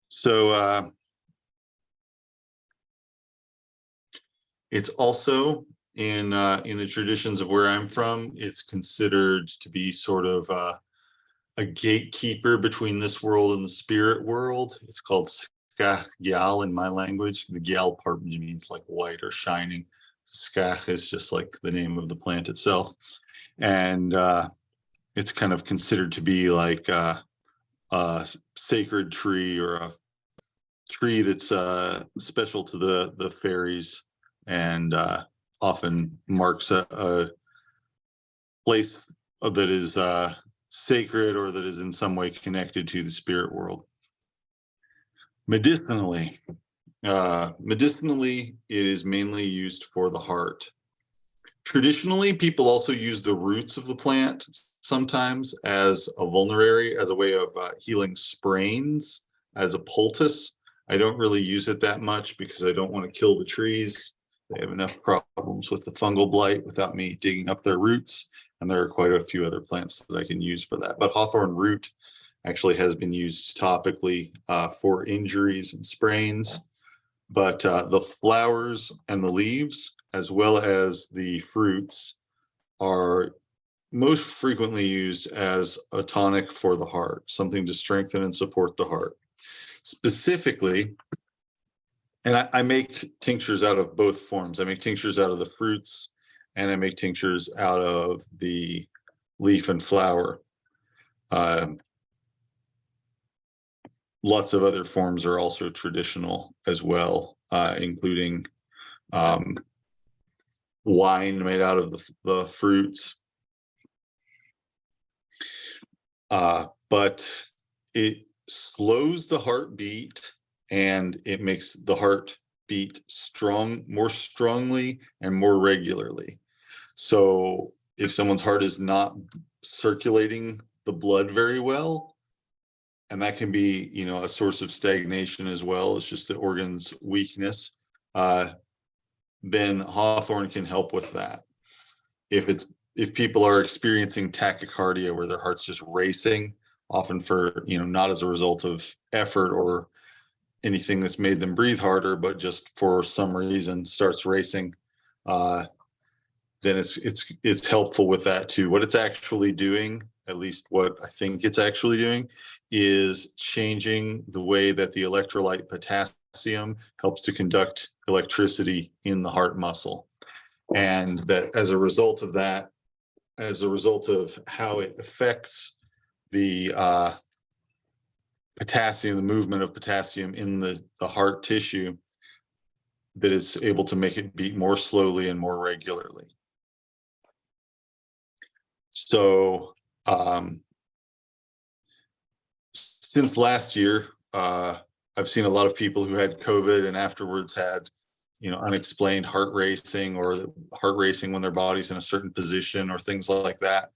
So it's also in the traditions of where I'm from, it's considered to be sort of a gatekeeper between this world and the spirit world. It's called skach gyal in my language. The gyal part means like white or shining. Skach is just like the name of the plant itself. And it's kind of considered to be like a sacred tree, or a tree that's special to the fairies, and often marks a place that is sacred, or that is in some way connected to the spirit world. Medicinally, Medicinally, it is mainly used for the heart. Traditionally, people also use the roots of the plant sometimes as a vulnerary, as a way of healing sprains, as a poultice. I don't really use it that much because I don't want to kill the trees. They have enough problems with the fungal blight without me digging up their roots. And there are quite a few other plants that I can use for that. But hawthorn root actually has been used topically for injuries and sprains. But the flowers and the leaves, as well as the fruits, are most frequently used as a tonic for the heart, something to strengthen and support the heart. Specifically, and I make tinctures out of both forms. I make tinctures out of the fruits, and I make tinctures out of the leaf and flower. Lots of other forms are also traditional as well, including wine made out of the fruits. But it slows the heartbeat, and it makes the heart beat more strongly and more regularly. So if someone's heart is not circulating the blood very well, and that can be, a source of stagnation as well, it's just the organ's weakness, then hawthorn can help with that. If people are experiencing tachycardia, where their heart's just racing, often for, not as a result of effort or anything that's made them breathe harder, but just for some reason starts racing, then it's helpful with that too. What it's actually doing, at least what I think it's actually doing, is changing the way that the electrolyte potassium helps to conduct electricity in the heart muscle. And that as a result of that, as a result of how it affects the potassium, the movement of potassium in the heart tissue, that is able to make it beat more slowly and more regularly. So since last year, I've seen a lot of people who had COVID and afterwards had, unexplained heart racing, or heart racing when their body's in a certain position or things like that.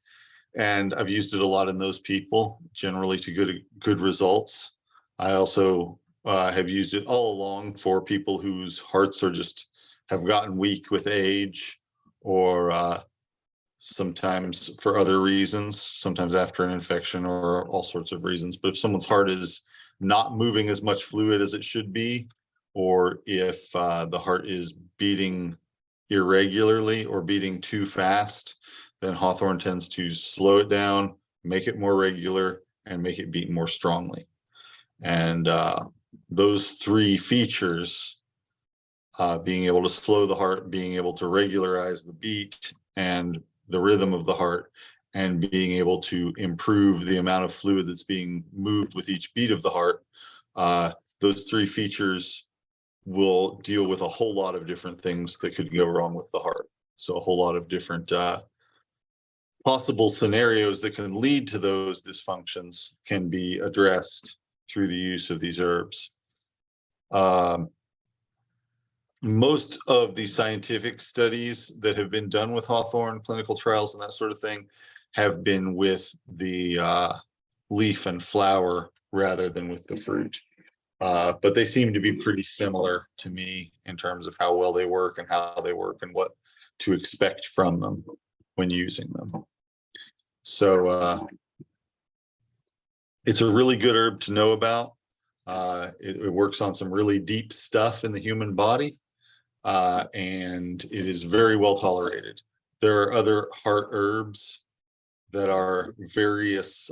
And I've used it a lot in those people, generally to good results. I also have used it all along for people whose hearts have gotten weak with age, or sometimes for other reasons, sometimes after an infection, or all sorts of reasons. But if someone's heart is not moving as much fluid as it should be, or if the heart is beating irregularly or beating too fast, then hawthorn tends to slow it down, make it more regular, and make it beat more strongly. And those three features, being able to slow the heart, being able to regularize the beat and the rhythm of the heart, and being able to improve the amount of fluid that's being moved with each beat of the heart, those three features will deal with a whole lot of different things that could go wrong with the heart. So a whole lot of different possible scenarios that can lead to those dysfunctions can be addressed through the use of these herbs. Most of the scientific studies that have been done with hawthorn, clinical trials and that sort of thing, have been with the leaf and flower rather than with the fruit. But they seem to be pretty similar to me in terms of how well they work and how they work and what to expect from them when using them. So it's a really good herb to know about. It works on some really deep stuff in the human body, and it is very well tolerated. There are other heart herbs that are various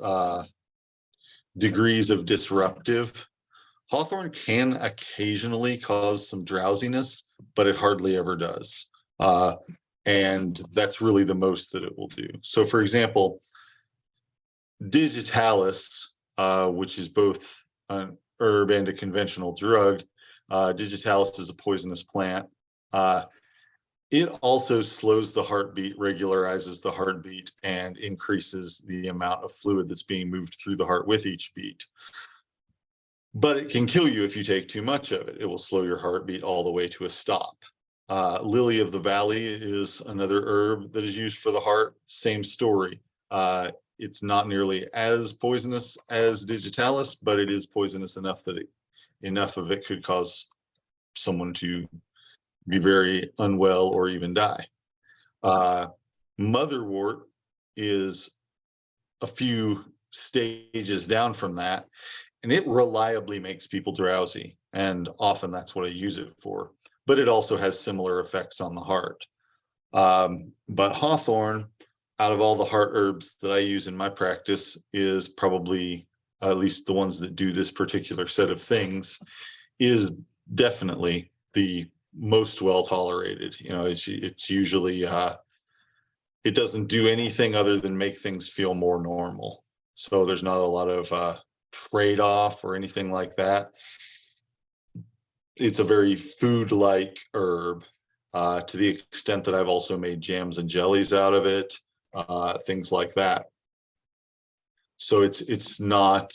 degrees of disruptive. Hawthorn can occasionally cause some drowsiness, but it hardly ever does. And that's really the most that it will do. So for example, digitalis, which is both an herb and a conventional drug, digitalis is a poisonous plant. It also slows the heartbeat, regularizes the heartbeat, and increases the amount of fluid that's being moved through the heart with each beat. but it can kill you if you take too much of it. It will slow your heartbeat all the way to a stop. Lily of the Valley is another herb that is used for the heart. Same story. It's not nearly as poisonous as digitalis, but it is poisonous enough that enough of it could cause someone to be very unwell or even die. Motherwort is a few stages down from that, and it reliably makes people drowsy, and often that's what I use it for. But it also has similar effects on the heart. But hawthorn, out of all the heart herbs that I use in my practice, is probably, at least the ones that do this particular set of things, is definitely the most well tolerated. You know, it's usually it doesn't do anything other than make things feel more normal. So there's not a lot of trade-off or anything like that. It's a very food-like herb, to the extent that I've also made jams and jellies out of it, things like that. So it's not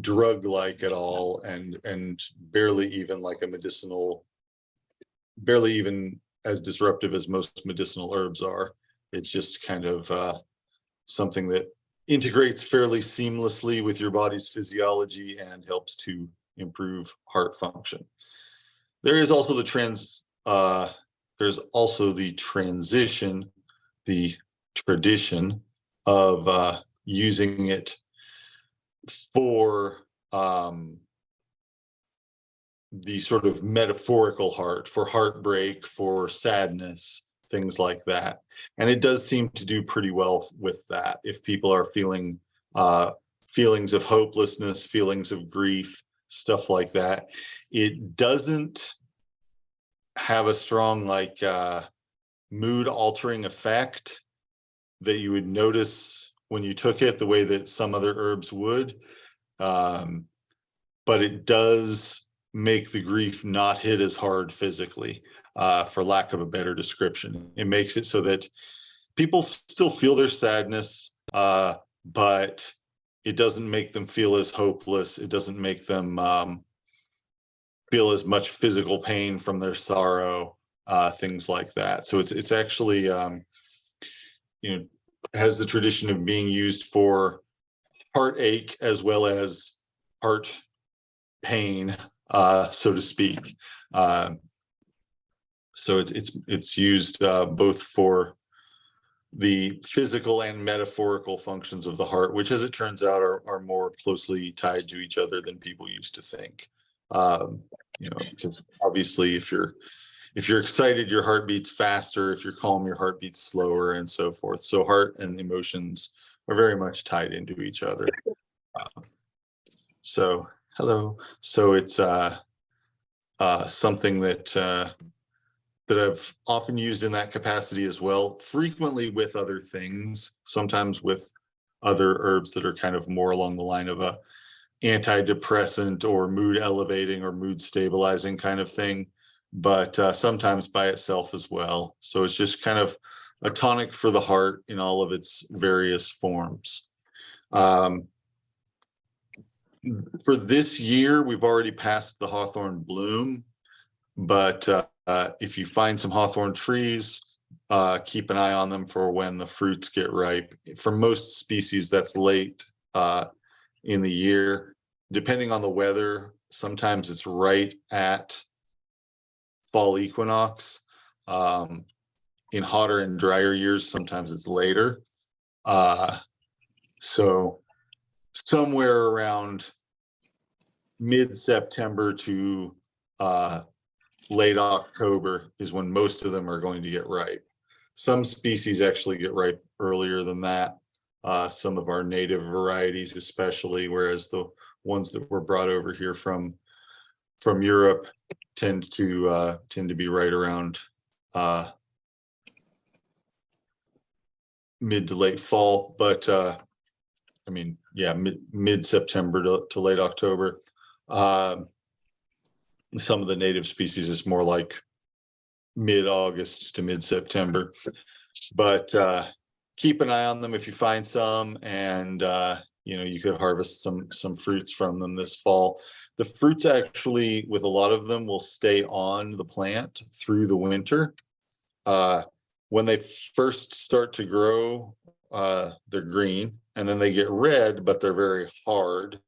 drug-like at all, and barely even like a medicinal, barely even as disruptive as most medicinal herbs are. It's just kind of something that integrates fairly seamlessly with your body's physiology and helps to improve heart function. There is also the transition, the tradition of using it for the sort of metaphorical heart, for heartbreak, for sadness, things like that. And it does seem to do pretty well with that. If people are feeling feelings of hopelessness, feelings of grief, stuff like that, it doesn't have a strong like mood altering effect that you would notice when you took it the way that some other herbs would. But it does make the grief not hit as hard physically, for lack of a better description. It makes it so that people still feel their sadness, but it doesn't make them feel as hopeless. It doesn't make them feel as much physical pain from their sorrow, things like that. So it's actually, has the tradition of being used for heartache as well as heart pain, so to speak. So it's used both for the physical and metaphorical functions of the heart, which, as it turns out, are more closely tied to each other than people used to think. Because obviously, if you're excited, your heart beats faster. If you're calm, your heart beats slower, and so forth. So heart and emotions are very much tied into each other. So it's something that I've often used in that capacity as well, frequently with other things, sometimes with other herbs that are kind of more along the line of a antidepressant or mood elevating or mood stabilizing kind of thing, but sometimes by itself as well. So it's just kind of a tonic for the heart in all of its various forms. For this year, we've already passed the hawthorn bloom, but if you find some hawthorn trees, keep an eye on them for when the fruits get ripe. For most species, that's late in the year. Depending on the weather, sometimes it's right at fall equinox. In hotter and drier years, sometimes it's later. So somewhere around mid-September to late October is when most of them are going to get ripe. Some species actually get ripe earlier than that. Some of our native varieties especially, whereas the ones that were brought over here from Europe tend to be right around mid to late fall. But mid-September to late October. Some of the native species is more like mid-August to mid-September, but keep an eye on them if you find some, and you could harvest some fruits from them this fall. The fruits actually, with a lot of them, will stay on the plant through the winter. When they first start to grow, they're green, and then they get red, but they're very hard.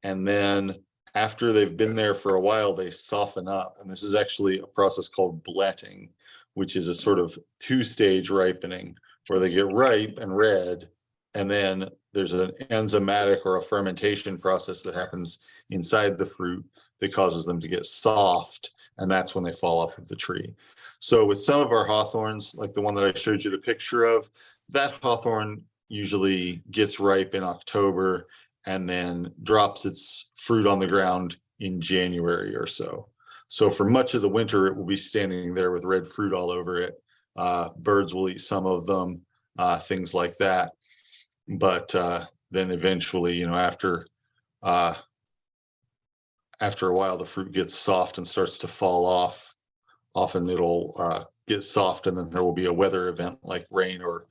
And then after they've been there for a while, they soften up. And this is actually a process called bletting, which is a sort of two-stage ripening where they get ripe and red. And then there's an enzymatic or a fermentation process that happens inside the fruit that causes them to get soft. And that's when they fall off of the tree. So with some of our hawthorns, like the one that I showed you the picture of, that hawthorn usually gets ripe in October and then drops its fruit on the ground in January or so. So for much of the winter, it will be standing there with red fruit all over it. Birds will eat some of them, things like that. But then eventually, after a while, the fruit gets soft and starts to fall off. Often it'll get soft, and then there will be a weather event like rain or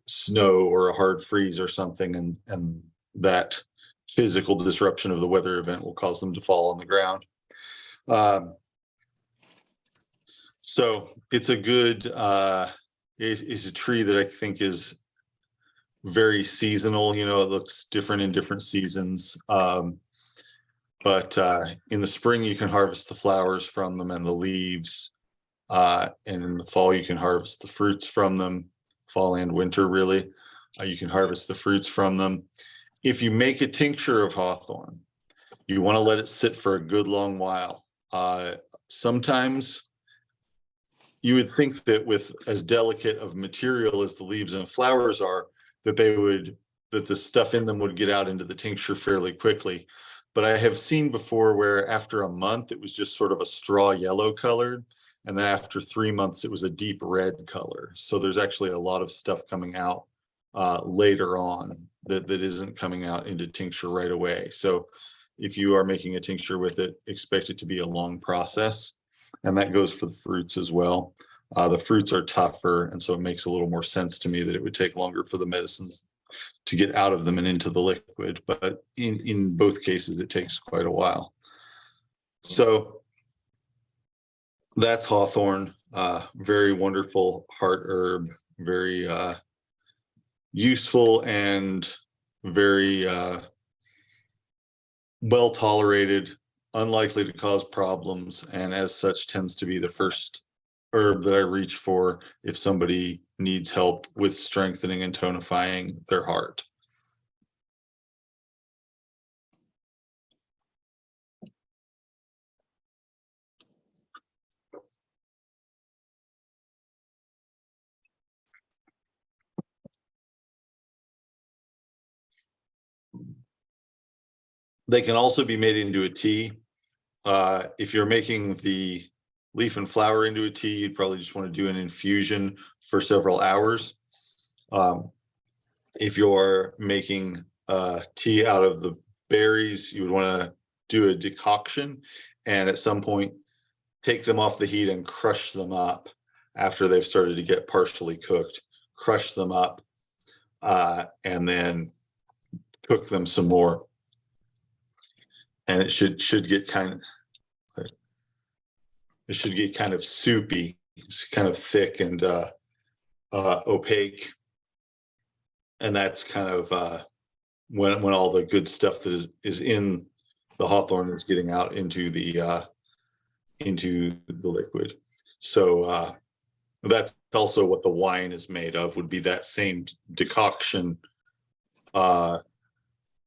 snow or a hard freeze or something, and that physical disruption of the weather event will cause them to fall on the ground. So it's a good, is a tree that I think is very seasonal. It looks different in different seasons. But in the spring, you can harvest the flowers from them and the leaves. And in the fall, you can harvest the fruits from them, fall and winter, really. You can harvest the fruits from them. If you make a tincture of hawthorn, you want to let it sit for a good long while. Sometimes you would think that with as delicate of material as the leaves and flowers are, that the stuff in them would get out into the tincture fairly quickly. But I have seen before where after a month, it was just sort of a straw yellow colored. And then after 3 months, it was a deep red color. So there's actually a lot of stuff coming out later on that isn't coming out into tincture right away. So if you are making a tincture with it, expect it to be a long process. And that goes for the fruits as well. The fruits are tougher, and so it makes a little more sense to me that it would take longer for the medicines to get out of them and into the liquid. But in both cases, it takes quite a while. So that's hawthorn, very wonderful heart herb, very useful and very well tolerated, unlikely to cause problems, and as such tends to be the first herb that I reach for if somebody needs help with strengthening and tonifying their heart. They can also be made into a tea. If you're making the leaf and flower into a tea, you'd probably just want to do an infusion for several hours. If you're making tea out of the berries, you would want to do a decoction, and at some point take them off the heat and crush them up after they've started to get partially cooked. Crush them up and then cook them some more. And it should get kind of soupy. It's kind of thick and opaque. And that's kind of when all the good stuff that is in the hawthorn is getting out into the liquid. So that's also what the wine is made of, would be that same decoction,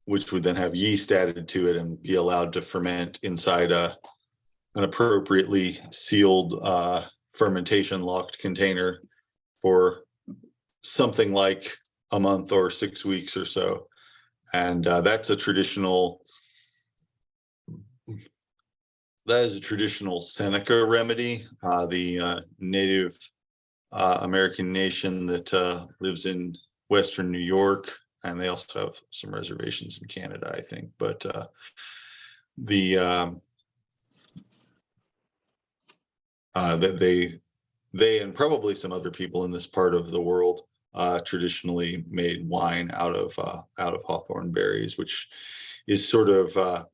which would then have yeast added to it and be allowed to ferment inside an appropriately sealed fermentation locked container for something like a month or 6 weeks or so. And that is a traditional Seneca remedy. The Native American nation that lives in Western New York, and they also have some reservations in Canada, I think. But that they and probably some other people in this part of the world traditionally made wine out of hawthorn berries, which is sort of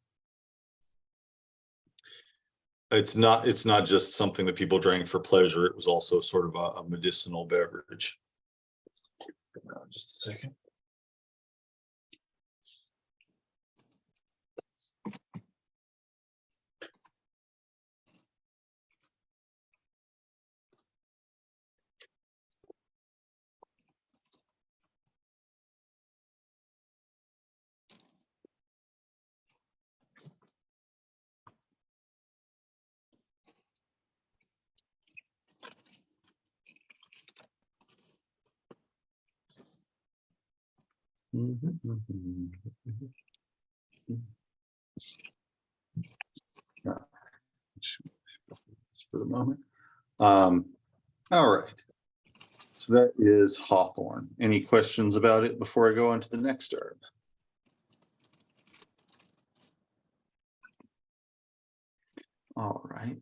it's not just something that people drank for pleasure. It was also sort of a medicinal beverage. Just a second. Yeah, for the moment. All right. So that is hawthorn. Any questions about it before I go on to the next herb? All right.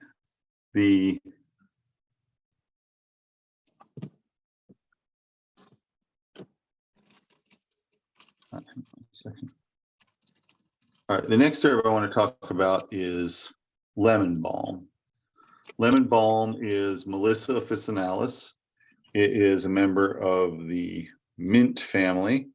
All right, the next herb I want to talk about is lemon balm. Lemon balm is Melissa officinalis. It is a member of the mint family,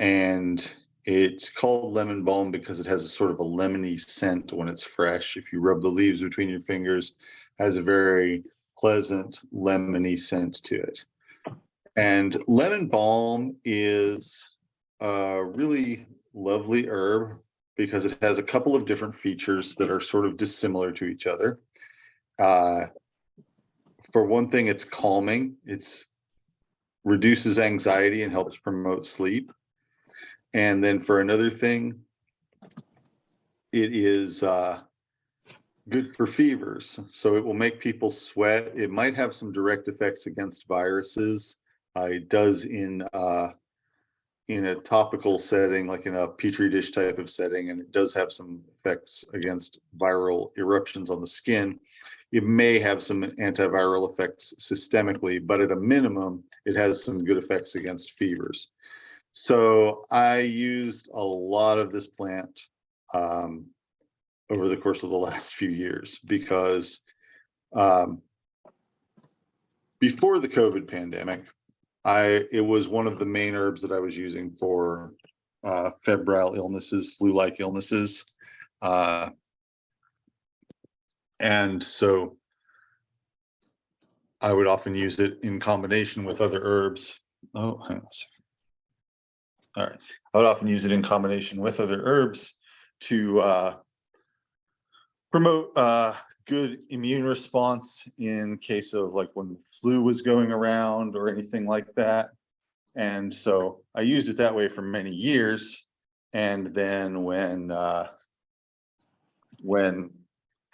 and it's called lemon balm because it has a sort of a lemony scent when it's fresh. If you rub the leaves between your fingers, it has a very pleasant lemony scent to it. And lemon balm is a really lovely herb because it has a couple of different features that are sort of dissimilar to each other. For one thing, it's calming. It reduces anxiety and helps promote sleep. And then for another thing, it is good for fevers. So it will make people sweat. It might have some direct effects against viruses. It does in a topical setting, like in a petri dish type of setting, and it does have some effects against viral eruptions on the skin. It may have some antiviral effects systemically, but at a minimum, it has some good effects against fevers. So I used a lot of this plant over the course of the last few years because before the COVID pandemic, it was one of the main herbs that I was using for febrile illnesses, flu-like illnesses. And so I would often use it in combination with other herbs. Oh, hang on a second. All right. I would often use it in combination with other herbs to promote good immune response in case of like when the flu was going around or anything like that. And so I used it that way for many years. And then when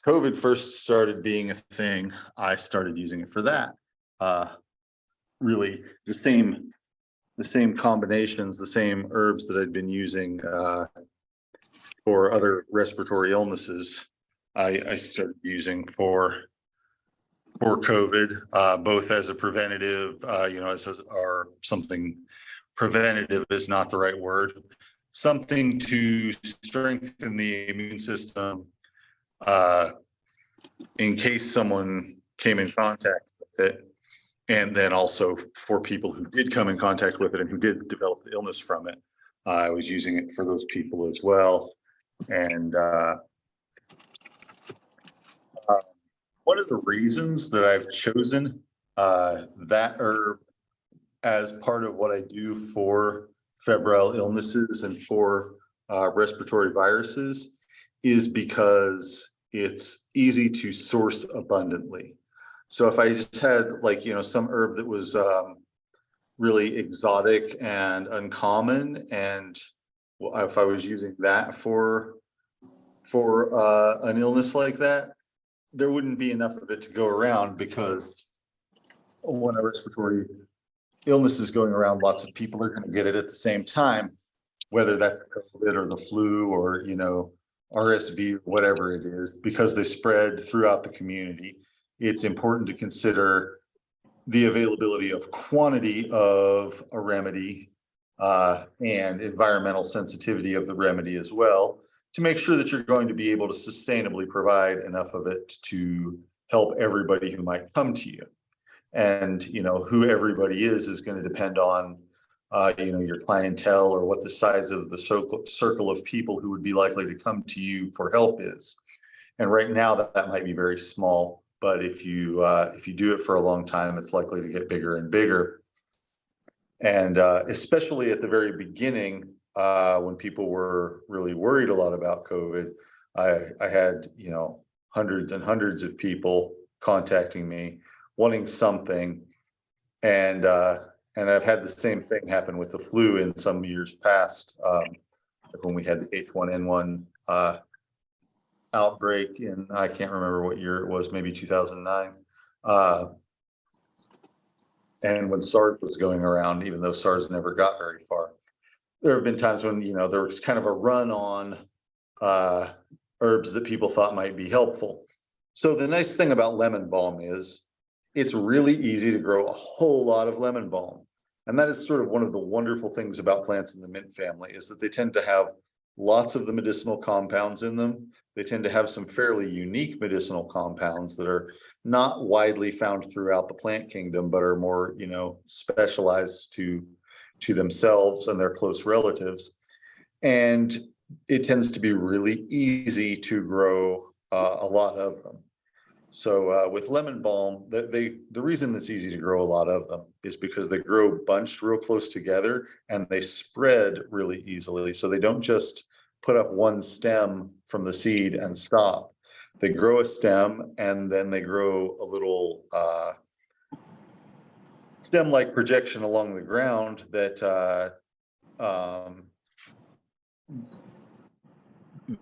COVID first started being a thing, I started using it for that. Really the same combinations, the same herbs that I'd been using for other respiratory illnesses, I started using for COVID, both as a preventative, or something preventative is not the right word, something to strengthen the immune system in case someone came in contact with it. And then also for people who did come in contact with it and who did develop the illness from it, I was using it for those people as well. And one of the reasons that I've chosen that herb as part of what I do for febrile illnesses and for respiratory viruses is because it's easy to source abundantly. So if I just had some herb that was really exotic and uncommon, and if I was using that for an illness like that, there wouldn't be enough of it to go around, because when a respiratory illness is going around, lots of people are going to get it at the same time, whether that's COVID or the flu or RSV, whatever it is, because they spread throughout the community. It's important to consider the availability of quantity of a remedy and environmental sensitivity of the remedy as well, to make sure that you're going to be able to sustainably provide enough of it to help everybody who might come to you. And who everybody is going to depend on your clientele, or what the size of the circle of people who would be likely to come to you for help is. And right now that might be very small, but if you do it for a long time, it's likely to get bigger and bigger. And especially at the very beginning, when people were really worried a lot about COVID, I had hundreds and hundreds of people contacting me wanting something, and I've had the same thing happen with the flu in some years past, when we had the H1N1 outbreak in, I can't remember what year it was, maybe 2009. And when SARS was going around, even though SARS never got very far, there have been times when there was kind of a run on herbs that people thought might be helpful. So the nice thing about lemon balm is it's really easy to grow a whole lot of lemon balm. And that is sort of one of the wonderful things about plants in the mint family, is that they tend to have lots of the medicinal compounds in them. They tend to have some fairly unique medicinal compounds that are not widely found throughout the plant kingdom, but are more, specialized to themselves and their close relatives. And it tends to be really easy to grow a lot of them. So with lemon balm, the reason it's easy to grow a lot of them is because they grow bunched real close together, and they spread really easily. So they don't just put up one stem from the seed and stop. They grow a stem, and then they grow a little stem-like projection along the ground that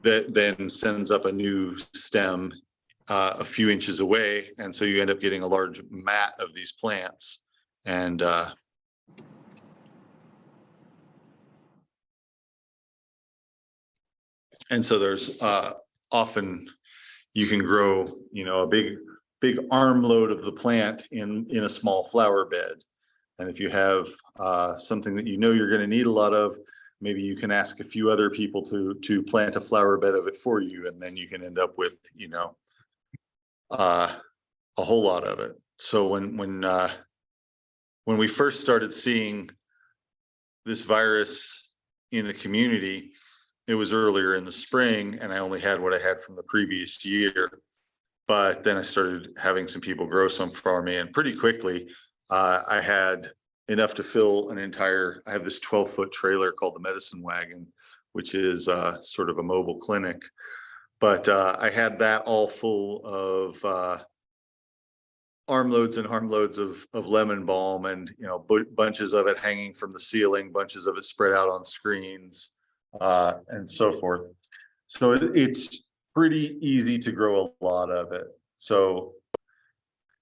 that then sends up a new stem a few inches away, and so you end up getting a large mat of these plants. And so there's often you can grow a big armload of the plant in a small flower bed. And if you have something that you're going to need a lot of, maybe you can ask a few other people to plant a flower bed of it for you, and then you can end up with a whole lot of it. So when we first started seeing this virus in the community, it was earlier in the spring, and I only had what I had from the previous year. But then I started having some people grow some for me, and pretty quickly I had enough to fill an entire, I have this 12-foot trailer called the Medicine Wagon, which is sort of a mobile clinic. But I had that all full of armloads and armloads of lemon balm, and bunches of it hanging from the ceiling, bunches of it spread out on screens, and so forth. So it's pretty easy to grow a lot of it. So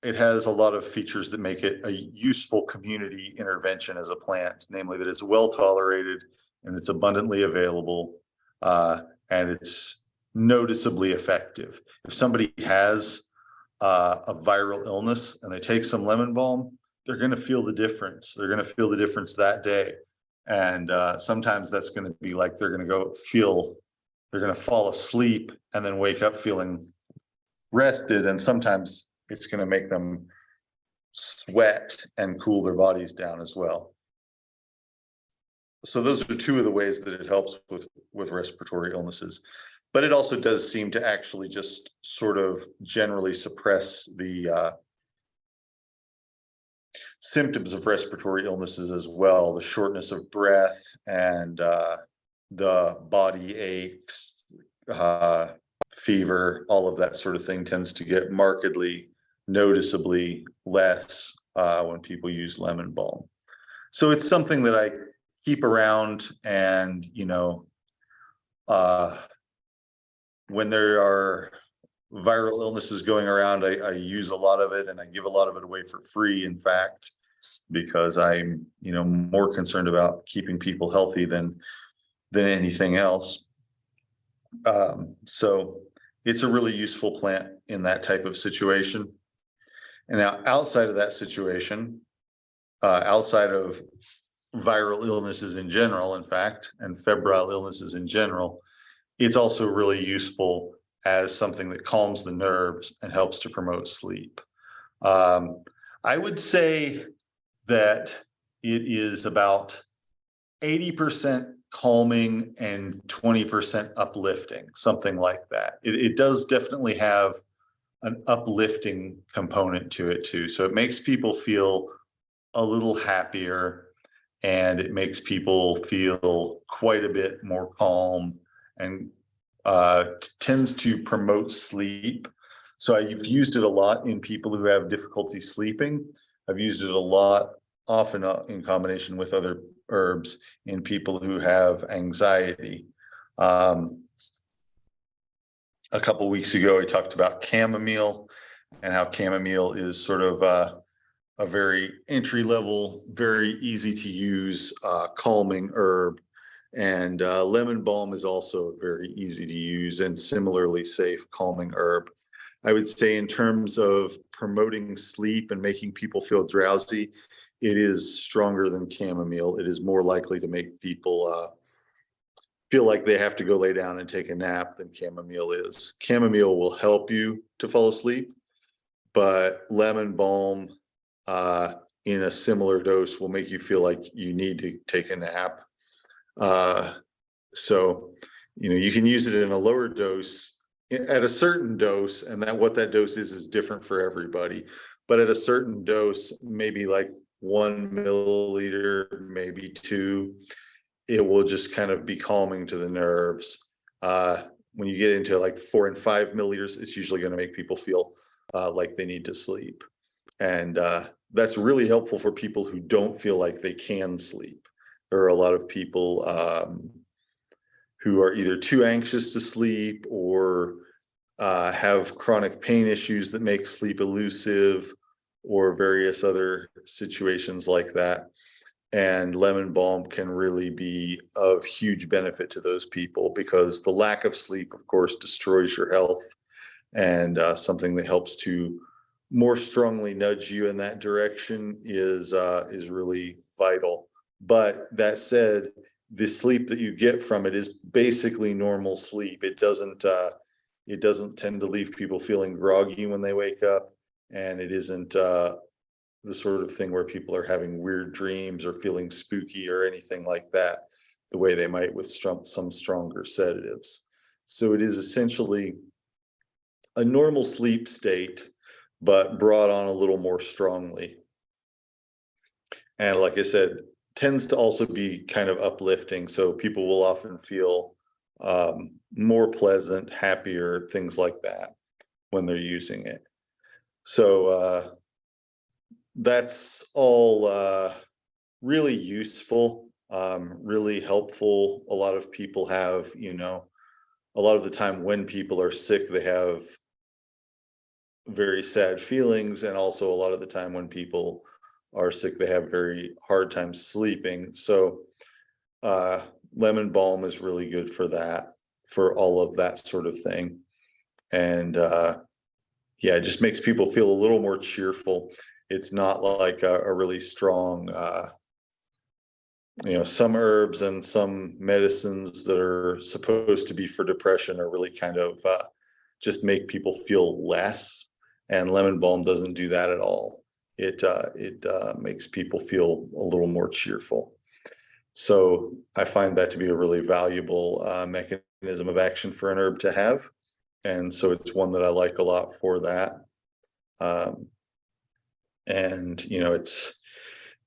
it has a lot of features that make it a useful community intervention as a plant, namely that it's well tolerated, and it's abundantly available, and it's noticeably effective. If somebody has a viral illness and they take some lemon balm, they're going to feel the difference. They're going to feel the difference that day. And sometimes that's going to be like they're going to fall asleep and then wake up feeling rested. And sometimes it's going to make them sweat and cool their bodies down as well. So those are two of the ways that it helps with respiratory illnesses. But it also does seem to actually just sort of generally suppress the symptoms of respiratory illnesses as well. The shortness of breath and the body aches, fever, all of that sort of thing tends to get markedly, noticeably less when people use lemon balm. So it's something that I keep around, and when there are viral illnesses going around, I use a lot of it, and I give a lot of it away for free, in fact, because I'm more concerned about keeping people healthy than anything else. So it's a really useful plant in that type of situation. And now outside of that situation, outside of viral illnesses in general, in fact, and febrile illnesses in general, it's also really useful as something that calms the nerves and helps to promote sleep. I would say that it is about 80% calming and 20% uplifting, something like that. It does definitely have an uplifting component to it too. So it makes people feel a little happier, and it makes people feel quite a bit more calm, and tends to promote sleep. So I've used it a lot in people who have difficulty sleeping. I've used it a lot, often in combination with other herbs, in people who have anxiety. A couple weeks ago, I talked about chamomile and how chamomile is sort of a very entry level, very easy to use calming herb. And lemon balm is also very easy to use and similarly safe calming herb. I would say in terms of promoting sleep and making people feel drowsy, it is stronger than chamomile. It is more likely to make people feel like they have to go lay down and take a nap than chamomile is. Chamomile will help you to fall asleep, but lemon balm in a similar dose will make you feel like you need to take a nap. So, you can use it in a lower dose at a certain dose, and what that dose is different for everybody. But at a certain dose, maybe like 1 milliliter, maybe 2, it will just kind of be calming to the nerves. When you get into like 4 and 5 milliliters, it's usually going to make people feel like they need to sleep. And that's really helpful for people who don't feel like they can sleep. There are a lot of people who are either too anxious to sleep or have chronic pain issues that make sleep elusive, or various other situations like that. And lemon balm can really be of huge benefit to those people, because the lack of sleep, of course, destroys your health, and something that helps to more strongly nudge you in that direction is really vital. But that said, the sleep that you get from it is basically normal sleep. It doesn't tend to leave people feeling groggy when they wake up, and it isn't the sort of thing where people are having weird dreams or feeling spooky or anything like that, the way they might with some stronger sedatives. So it is essentially a normal sleep state, but brought on a little more strongly. And like I said, tends to also be kind of uplifting. So people will often feel more pleasant, happier, things like that when they're using it. So that's all really useful, really helpful. A lot of people have, a lot of the time when people are sick, they have very sad feelings. And also a lot of the time when people are sick, they have very hard time sleeping. So lemon balm is really good for that, for all of that sort of thing. And yeah, it just makes people feel a little more cheerful. It's not like a really strong, some herbs and some medicines that are supposed to be for depression are really kind of just make people feel less. And lemon balm doesn't do that at all. It makes people feel a little more cheerful. So I find that to be a really valuable mechanism of action for an herb to have. And so it's one that I like a lot for that. And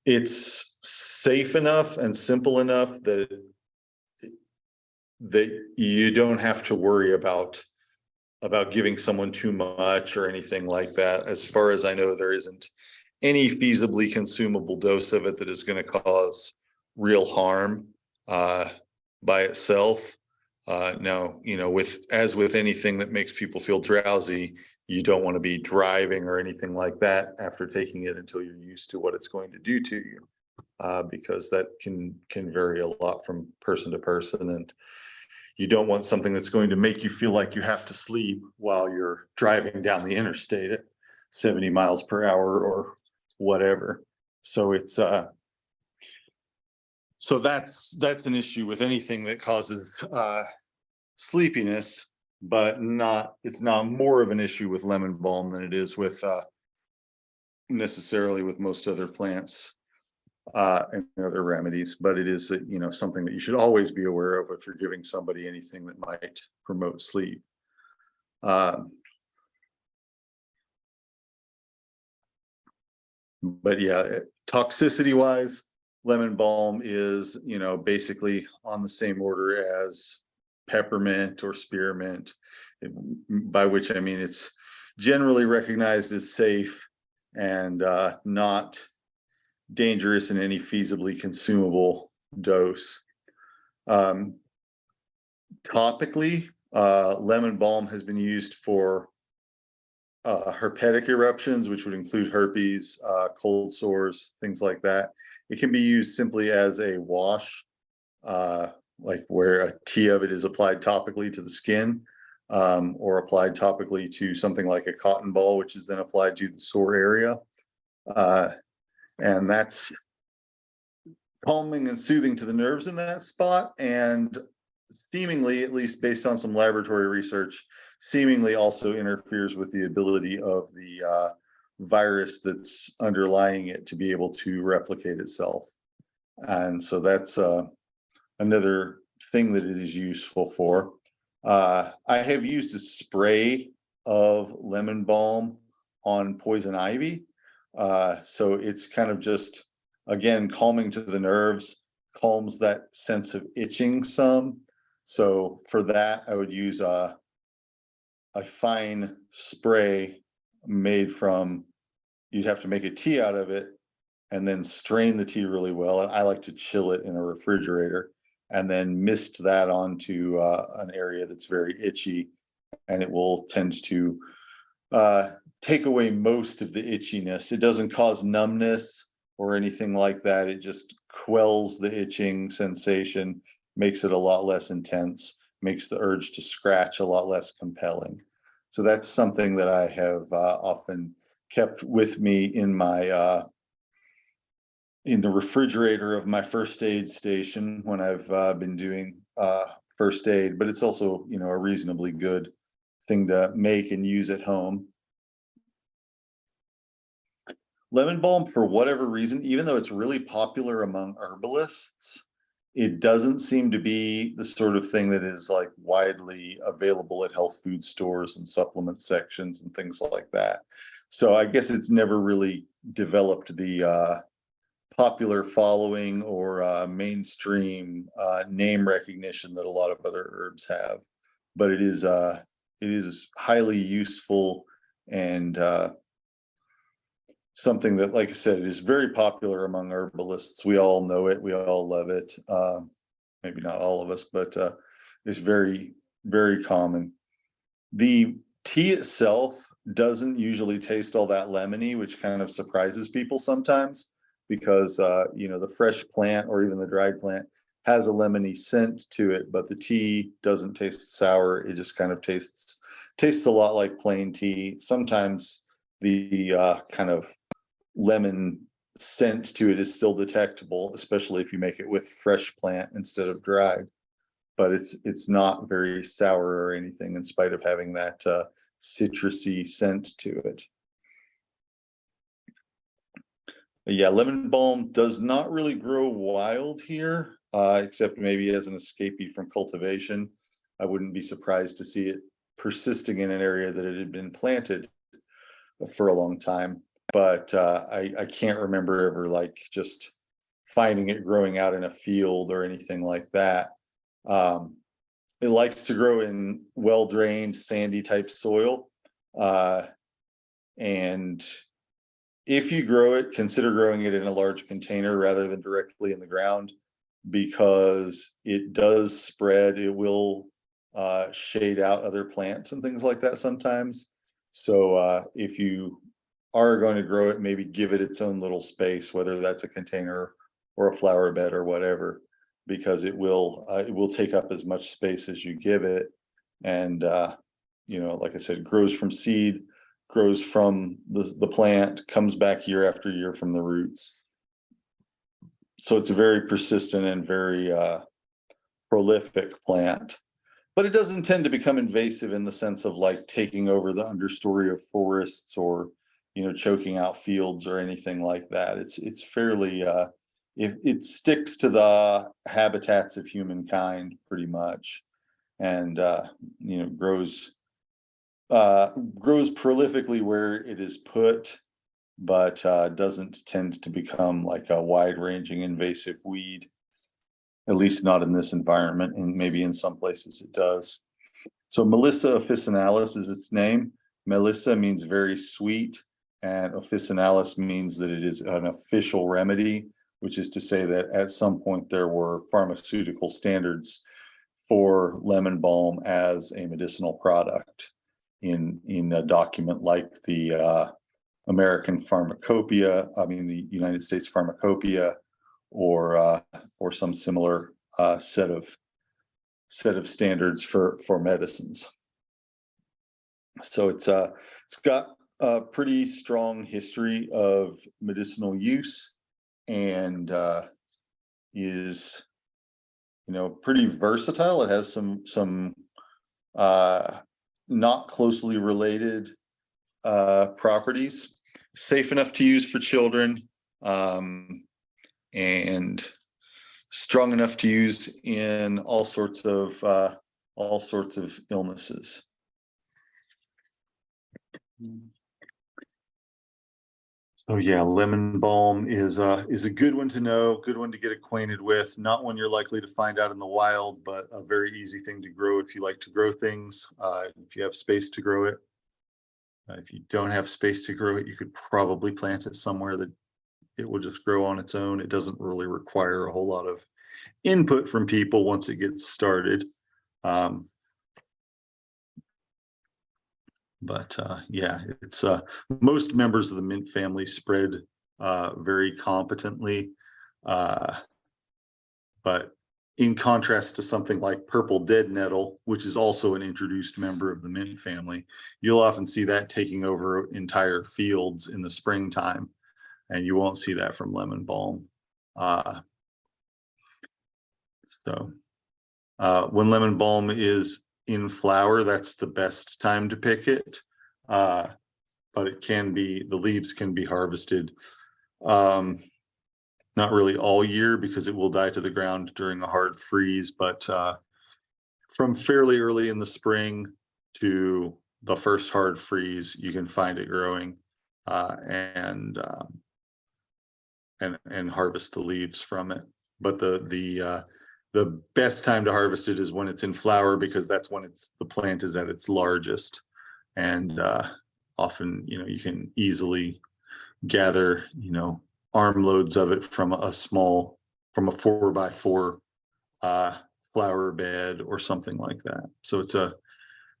it's safe enough and simple enough that you don't have to worry about giving someone too much or anything like that. As far as I know, there isn't any feasibly consumable dose of it that is going to cause real harm by itself. Now, with anything that makes people feel drowsy, you don't want to be driving or anything like that after taking it until you're used to what it's going to do to you, because that can vary a lot from person to person. And you don't want something that's going to make you feel like you have to sleep while you're driving down the interstate. 70 miles per hour or whatever. So it's so that's an issue with anything that causes sleepiness, but it's not more of an issue with lemon balm than it is with necessarily with most other plants and other remedies. But it is, something that you should always be aware of if you're giving somebody anything that might promote sleep. But yeah, toxicity wise, lemon balm is, basically on the same order as peppermint or spearmint, by which I mean it's generally recognized as safe and not dangerous in any feasibly consumable dose. Topically, lemon balm has been used for herpetic eruptions, which would include herpes, cold sores, things like that. It can be used simply as a wash, like where a tea of it is applied topically to the skin, or applied topically to something like a cotton ball, which is then applied to the sore area. And that's calming and soothing to the nerves in that spot, and seemingly, at least based on some laboratory research, seemingly also interferes with the ability of the virus that's underlying it to be able to replicate itself. And so that's another thing that it is useful for. I have used a spray of lemon balm on poison ivy. So it's kind of just, again, calming to the nerves, calms that sense of itching some. So for that, I would use a fine spray made from, you'd have to make a tea out of it and then strain the tea really well. And I like to chill it in a refrigerator and then mist that onto an area that's very itchy, and it will tend to take away most of the itchiness. It doesn't cause numbness or anything like that. It just quells the itching sensation, makes it a lot less intense, makes the urge to scratch a lot less compelling. So that's something that I have often kept with me in my in the refrigerator of my first aid station when I've been doing first aid. But it's also, a reasonably good thing to make and use at home. Lemon balm, for whatever reason, even though it's really popular among herbalists, it doesn't seem to be the sort of thing that is like widely available at health food stores and supplement sections and things like that. So I guess it's never really developed the popular following or mainstream name recognition that a lot of other herbs have. But it is highly useful and something that, like I said, is very popular among herbalists. We all know it. We all love it. Maybe not all of us, but it's very, very common. The tea itself doesn't usually taste all that lemony, which kind of surprises people sometimes because, the fresh plant or even the dried plant has a lemony scent to it, but the tea doesn't taste sour. It just kind of tastes a lot like plain tea. Sometimes the kind of lemon scent to it is still detectable, especially if you make it with fresh plant instead of dried. But it's not very sour or anything, in spite of having that citrusy scent to it. Yeah, lemon balm does not really grow wild here, except maybe as an escapee from cultivation. I wouldn't be surprised to see it persisting in an area that it had been planted for a long time. But I can't remember ever like just finding it growing out in a field or anything like that. It likes to grow in well-drained, sandy type soil. And if you grow it, consider growing it in a large container rather than directly in the ground, because it does spread. It will shade out other plants and things like that sometimes. So if you are going to grow it, maybe give it its own little space, whether that's a container or a flower bed or whatever, because it will take up as much space as you give it. And like I said, it grows from seed grows from the plant, comes back year after year from the roots. So it's a very persistent and very prolific plant. But it doesn't tend to become invasive in the sense of like taking over the understory of forests or, choking out fields or anything like that. It's fairly it sticks to the habitats of humankind pretty much, and grows prolifically where it is put, but doesn't tend to become like a wide-ranging invasive weed, at least not in this environment, and maybe in some places it does. So Melissa officinalis is its name. Melissa means very sweet, and officinalis means that it is an official remedy, which is to say that at some point there were pharmaceutical standards for lemon balm as a medicinal product in a document like the American Pharmacopoeia, the United States Pharmacopoeia, or some similar set of standards for medicines. So it's got a pretty strong history of medicinal use, and is pretty versatile. It has some not closely related properties, safe enough to use for children, and strong enough to use in all sorts of illnesses. So yeah, lemon balm is a good one to know, good one to get acquainted with. Not one you're likely to find out in the wild, but a very easy thing to grow if you like to grow things. If you have space to grow it. If you don't have space to grow it, you could probably plant it somewhere that it will just grow on its own. It doesn't really require a whole lot of input from people once it gets started. But yeah, it's most members of the mint family spread very competently. But in contrast to something like purple dead nettle, which is also an introduced member of the mint family, you'll often see that taking over entire fields in the springtime, and you won't see that from lemon balm. So when lemon balm is in flower, that's the best time to pick it. But the leaves can be harvested not really all year, because it will die to the ground during a hard freeze, but from fairly early in the spring to the first hard freeze, you can find it growing, and harvest the leaves from it. But the best time to harvest it is when it's in flower, because that's when the plant is at its largest, and often you can easily gather armloads of it from a 4x4 flower bed or something like that. So it's a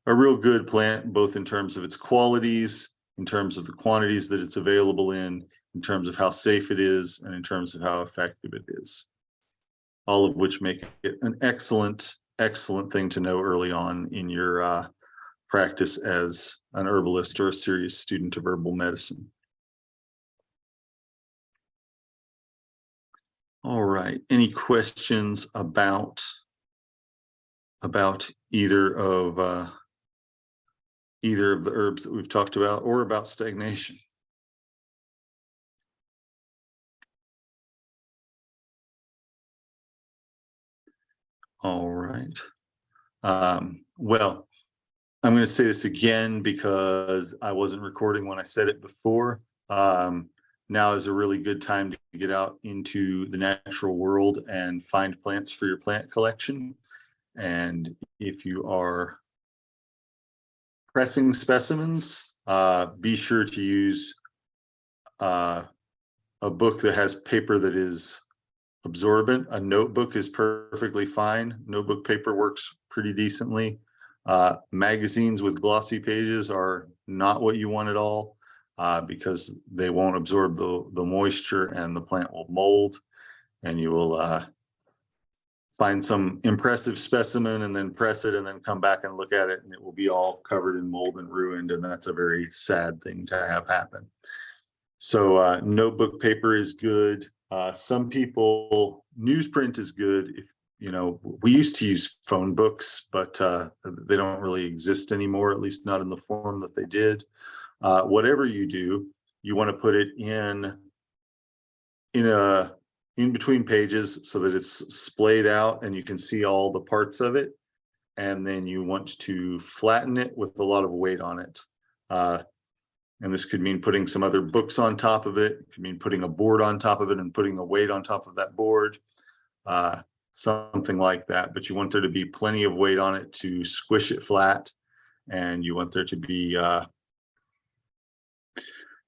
real good plant, both in terms of its qualities, in terms of the quantities that it's available in terms of how safe it is, and in terms of how effective it is. All of which make it an excellent thing to know early on in your practice as an herbalist or a serious student of herbal medicine. All right, any questions about either of the herbs that we've talked about, or about stagnation? All right. Well, I'm going to say this again because I wasn't recording when I said it before. Now is a really good time to get out into the natural world and find plants for your plant collection. And if you are pressing specimens, be sure to use a book that has paper that is absorbent. A notebook is perfectly fine. Notebook paper works pretty decently. Magazines with glossy pages are not what you want at all, because they won't absorb the moisture, and the plant will mold, and you will find some impressive specimen and then press it and then come back and look at it, and it will be all covered in mold and ruined, and that's a very sad thing to have happen. So notebook paper is good. Some people, newsprint is good. If we used to use phone books, but they don't really exist anymore, at least not in the form that they did. Whatever you do, you want to put it in between pages so that it's splayed out and you can see all the parts of it. And then you want to flatten it with a lot of weight on it. And this could mean putting some other books on top of it. It could mean putting a board on top of it and putting a weight on top of that board, something like that. But you want there to be plenty of weight on it to squish it flat. And you want there to be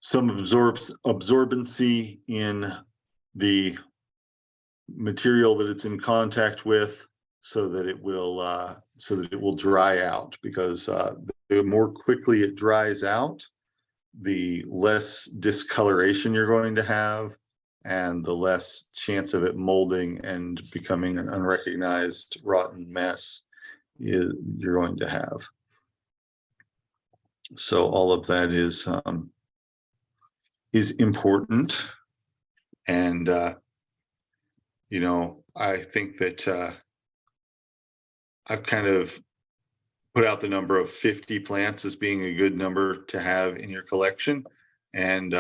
some absorbency in the material that it's in contact with, so that it will dry out, because the more quickly it dries out, the less discoloration you're going to have, and the less chance of it molding and becoming an unrecognized rotten mess you're going to have. So all of that is important. And I think that I've kind of put out the number of 50 plants as being a good number to have in your collection. And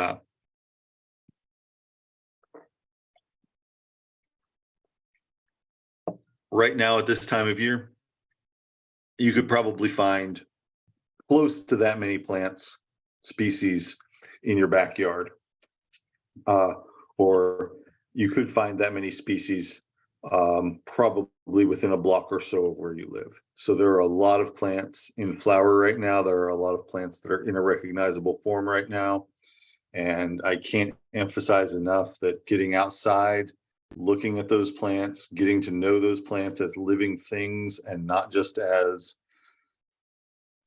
right now at this time of year, you could probably find close to that many plants species in your backyard. Or you could find that many species probably within a block or so of where you live. So there are a lot of plants in flower right now. There are a lot of plants that are in a recognizable form right now. And I can't emphasize enough that getting outside, looking at those plants, getting to know those plants as living things and not just as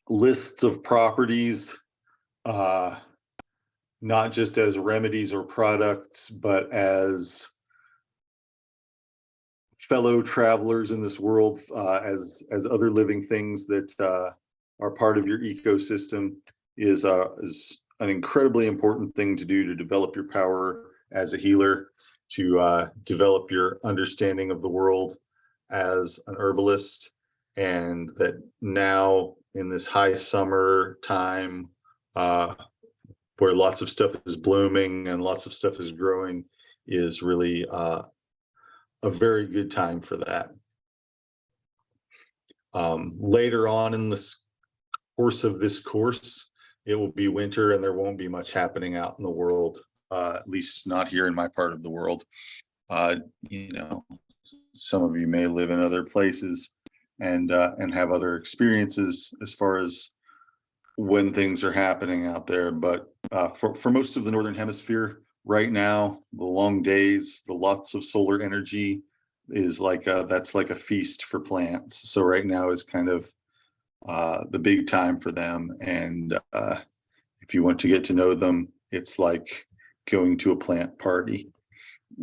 lists of properties, not just as remedies or products, but as fellow travelers in this world, as other living things that are part of your ecosystem, is an incredibly important thing to do to develop your power as a healer, to develop your understanding of the world as an herbalist. And that now in this high summer time, where lots of stuff is blooming and lots of stuff is growing, is really a very good time for that. Later on in the course of this course, it will be winter and there won't be much happening out in the world, at least not here in my part of the world. Some of you may live in other places and have other experiences as far as when things are happening out there. But for most of the Northern Hemisphere right now, the long days, the lots of solar energy is that's like a feast for plants. So right now is kind of the big time for them. And if you want to get to know them, it's like going to a plant party.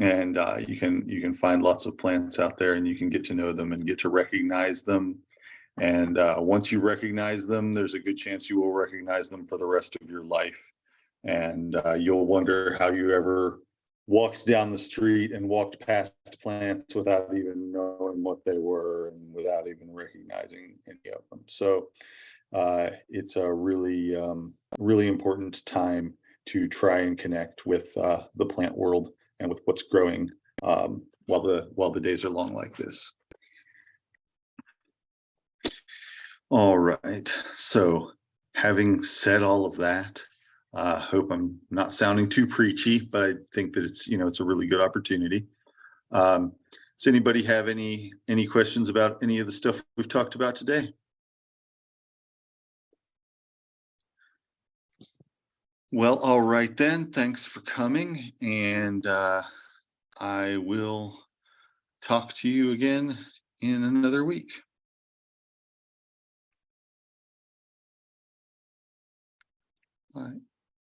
And you can find lots of plants out there and you can get to know them and get to recognize them. And once you recognize them, there's a good chance you will recognize them for the rest of your life. And you'll wonder how you ever walked down the street and walked past plants without even knowing what they were and without even recognizing any of them. So it's a really, really important time to try and connect with the plant world and with what's growing while the days are long like this. All right, so having said all of that, hope I'm not sounding too preachy, but I think that it's a really good opportunity. Does anybody have any questions about any of the stuff we've talked about today? Well, all right then, thanks for coming, and I will talk to you again in another week. Bye.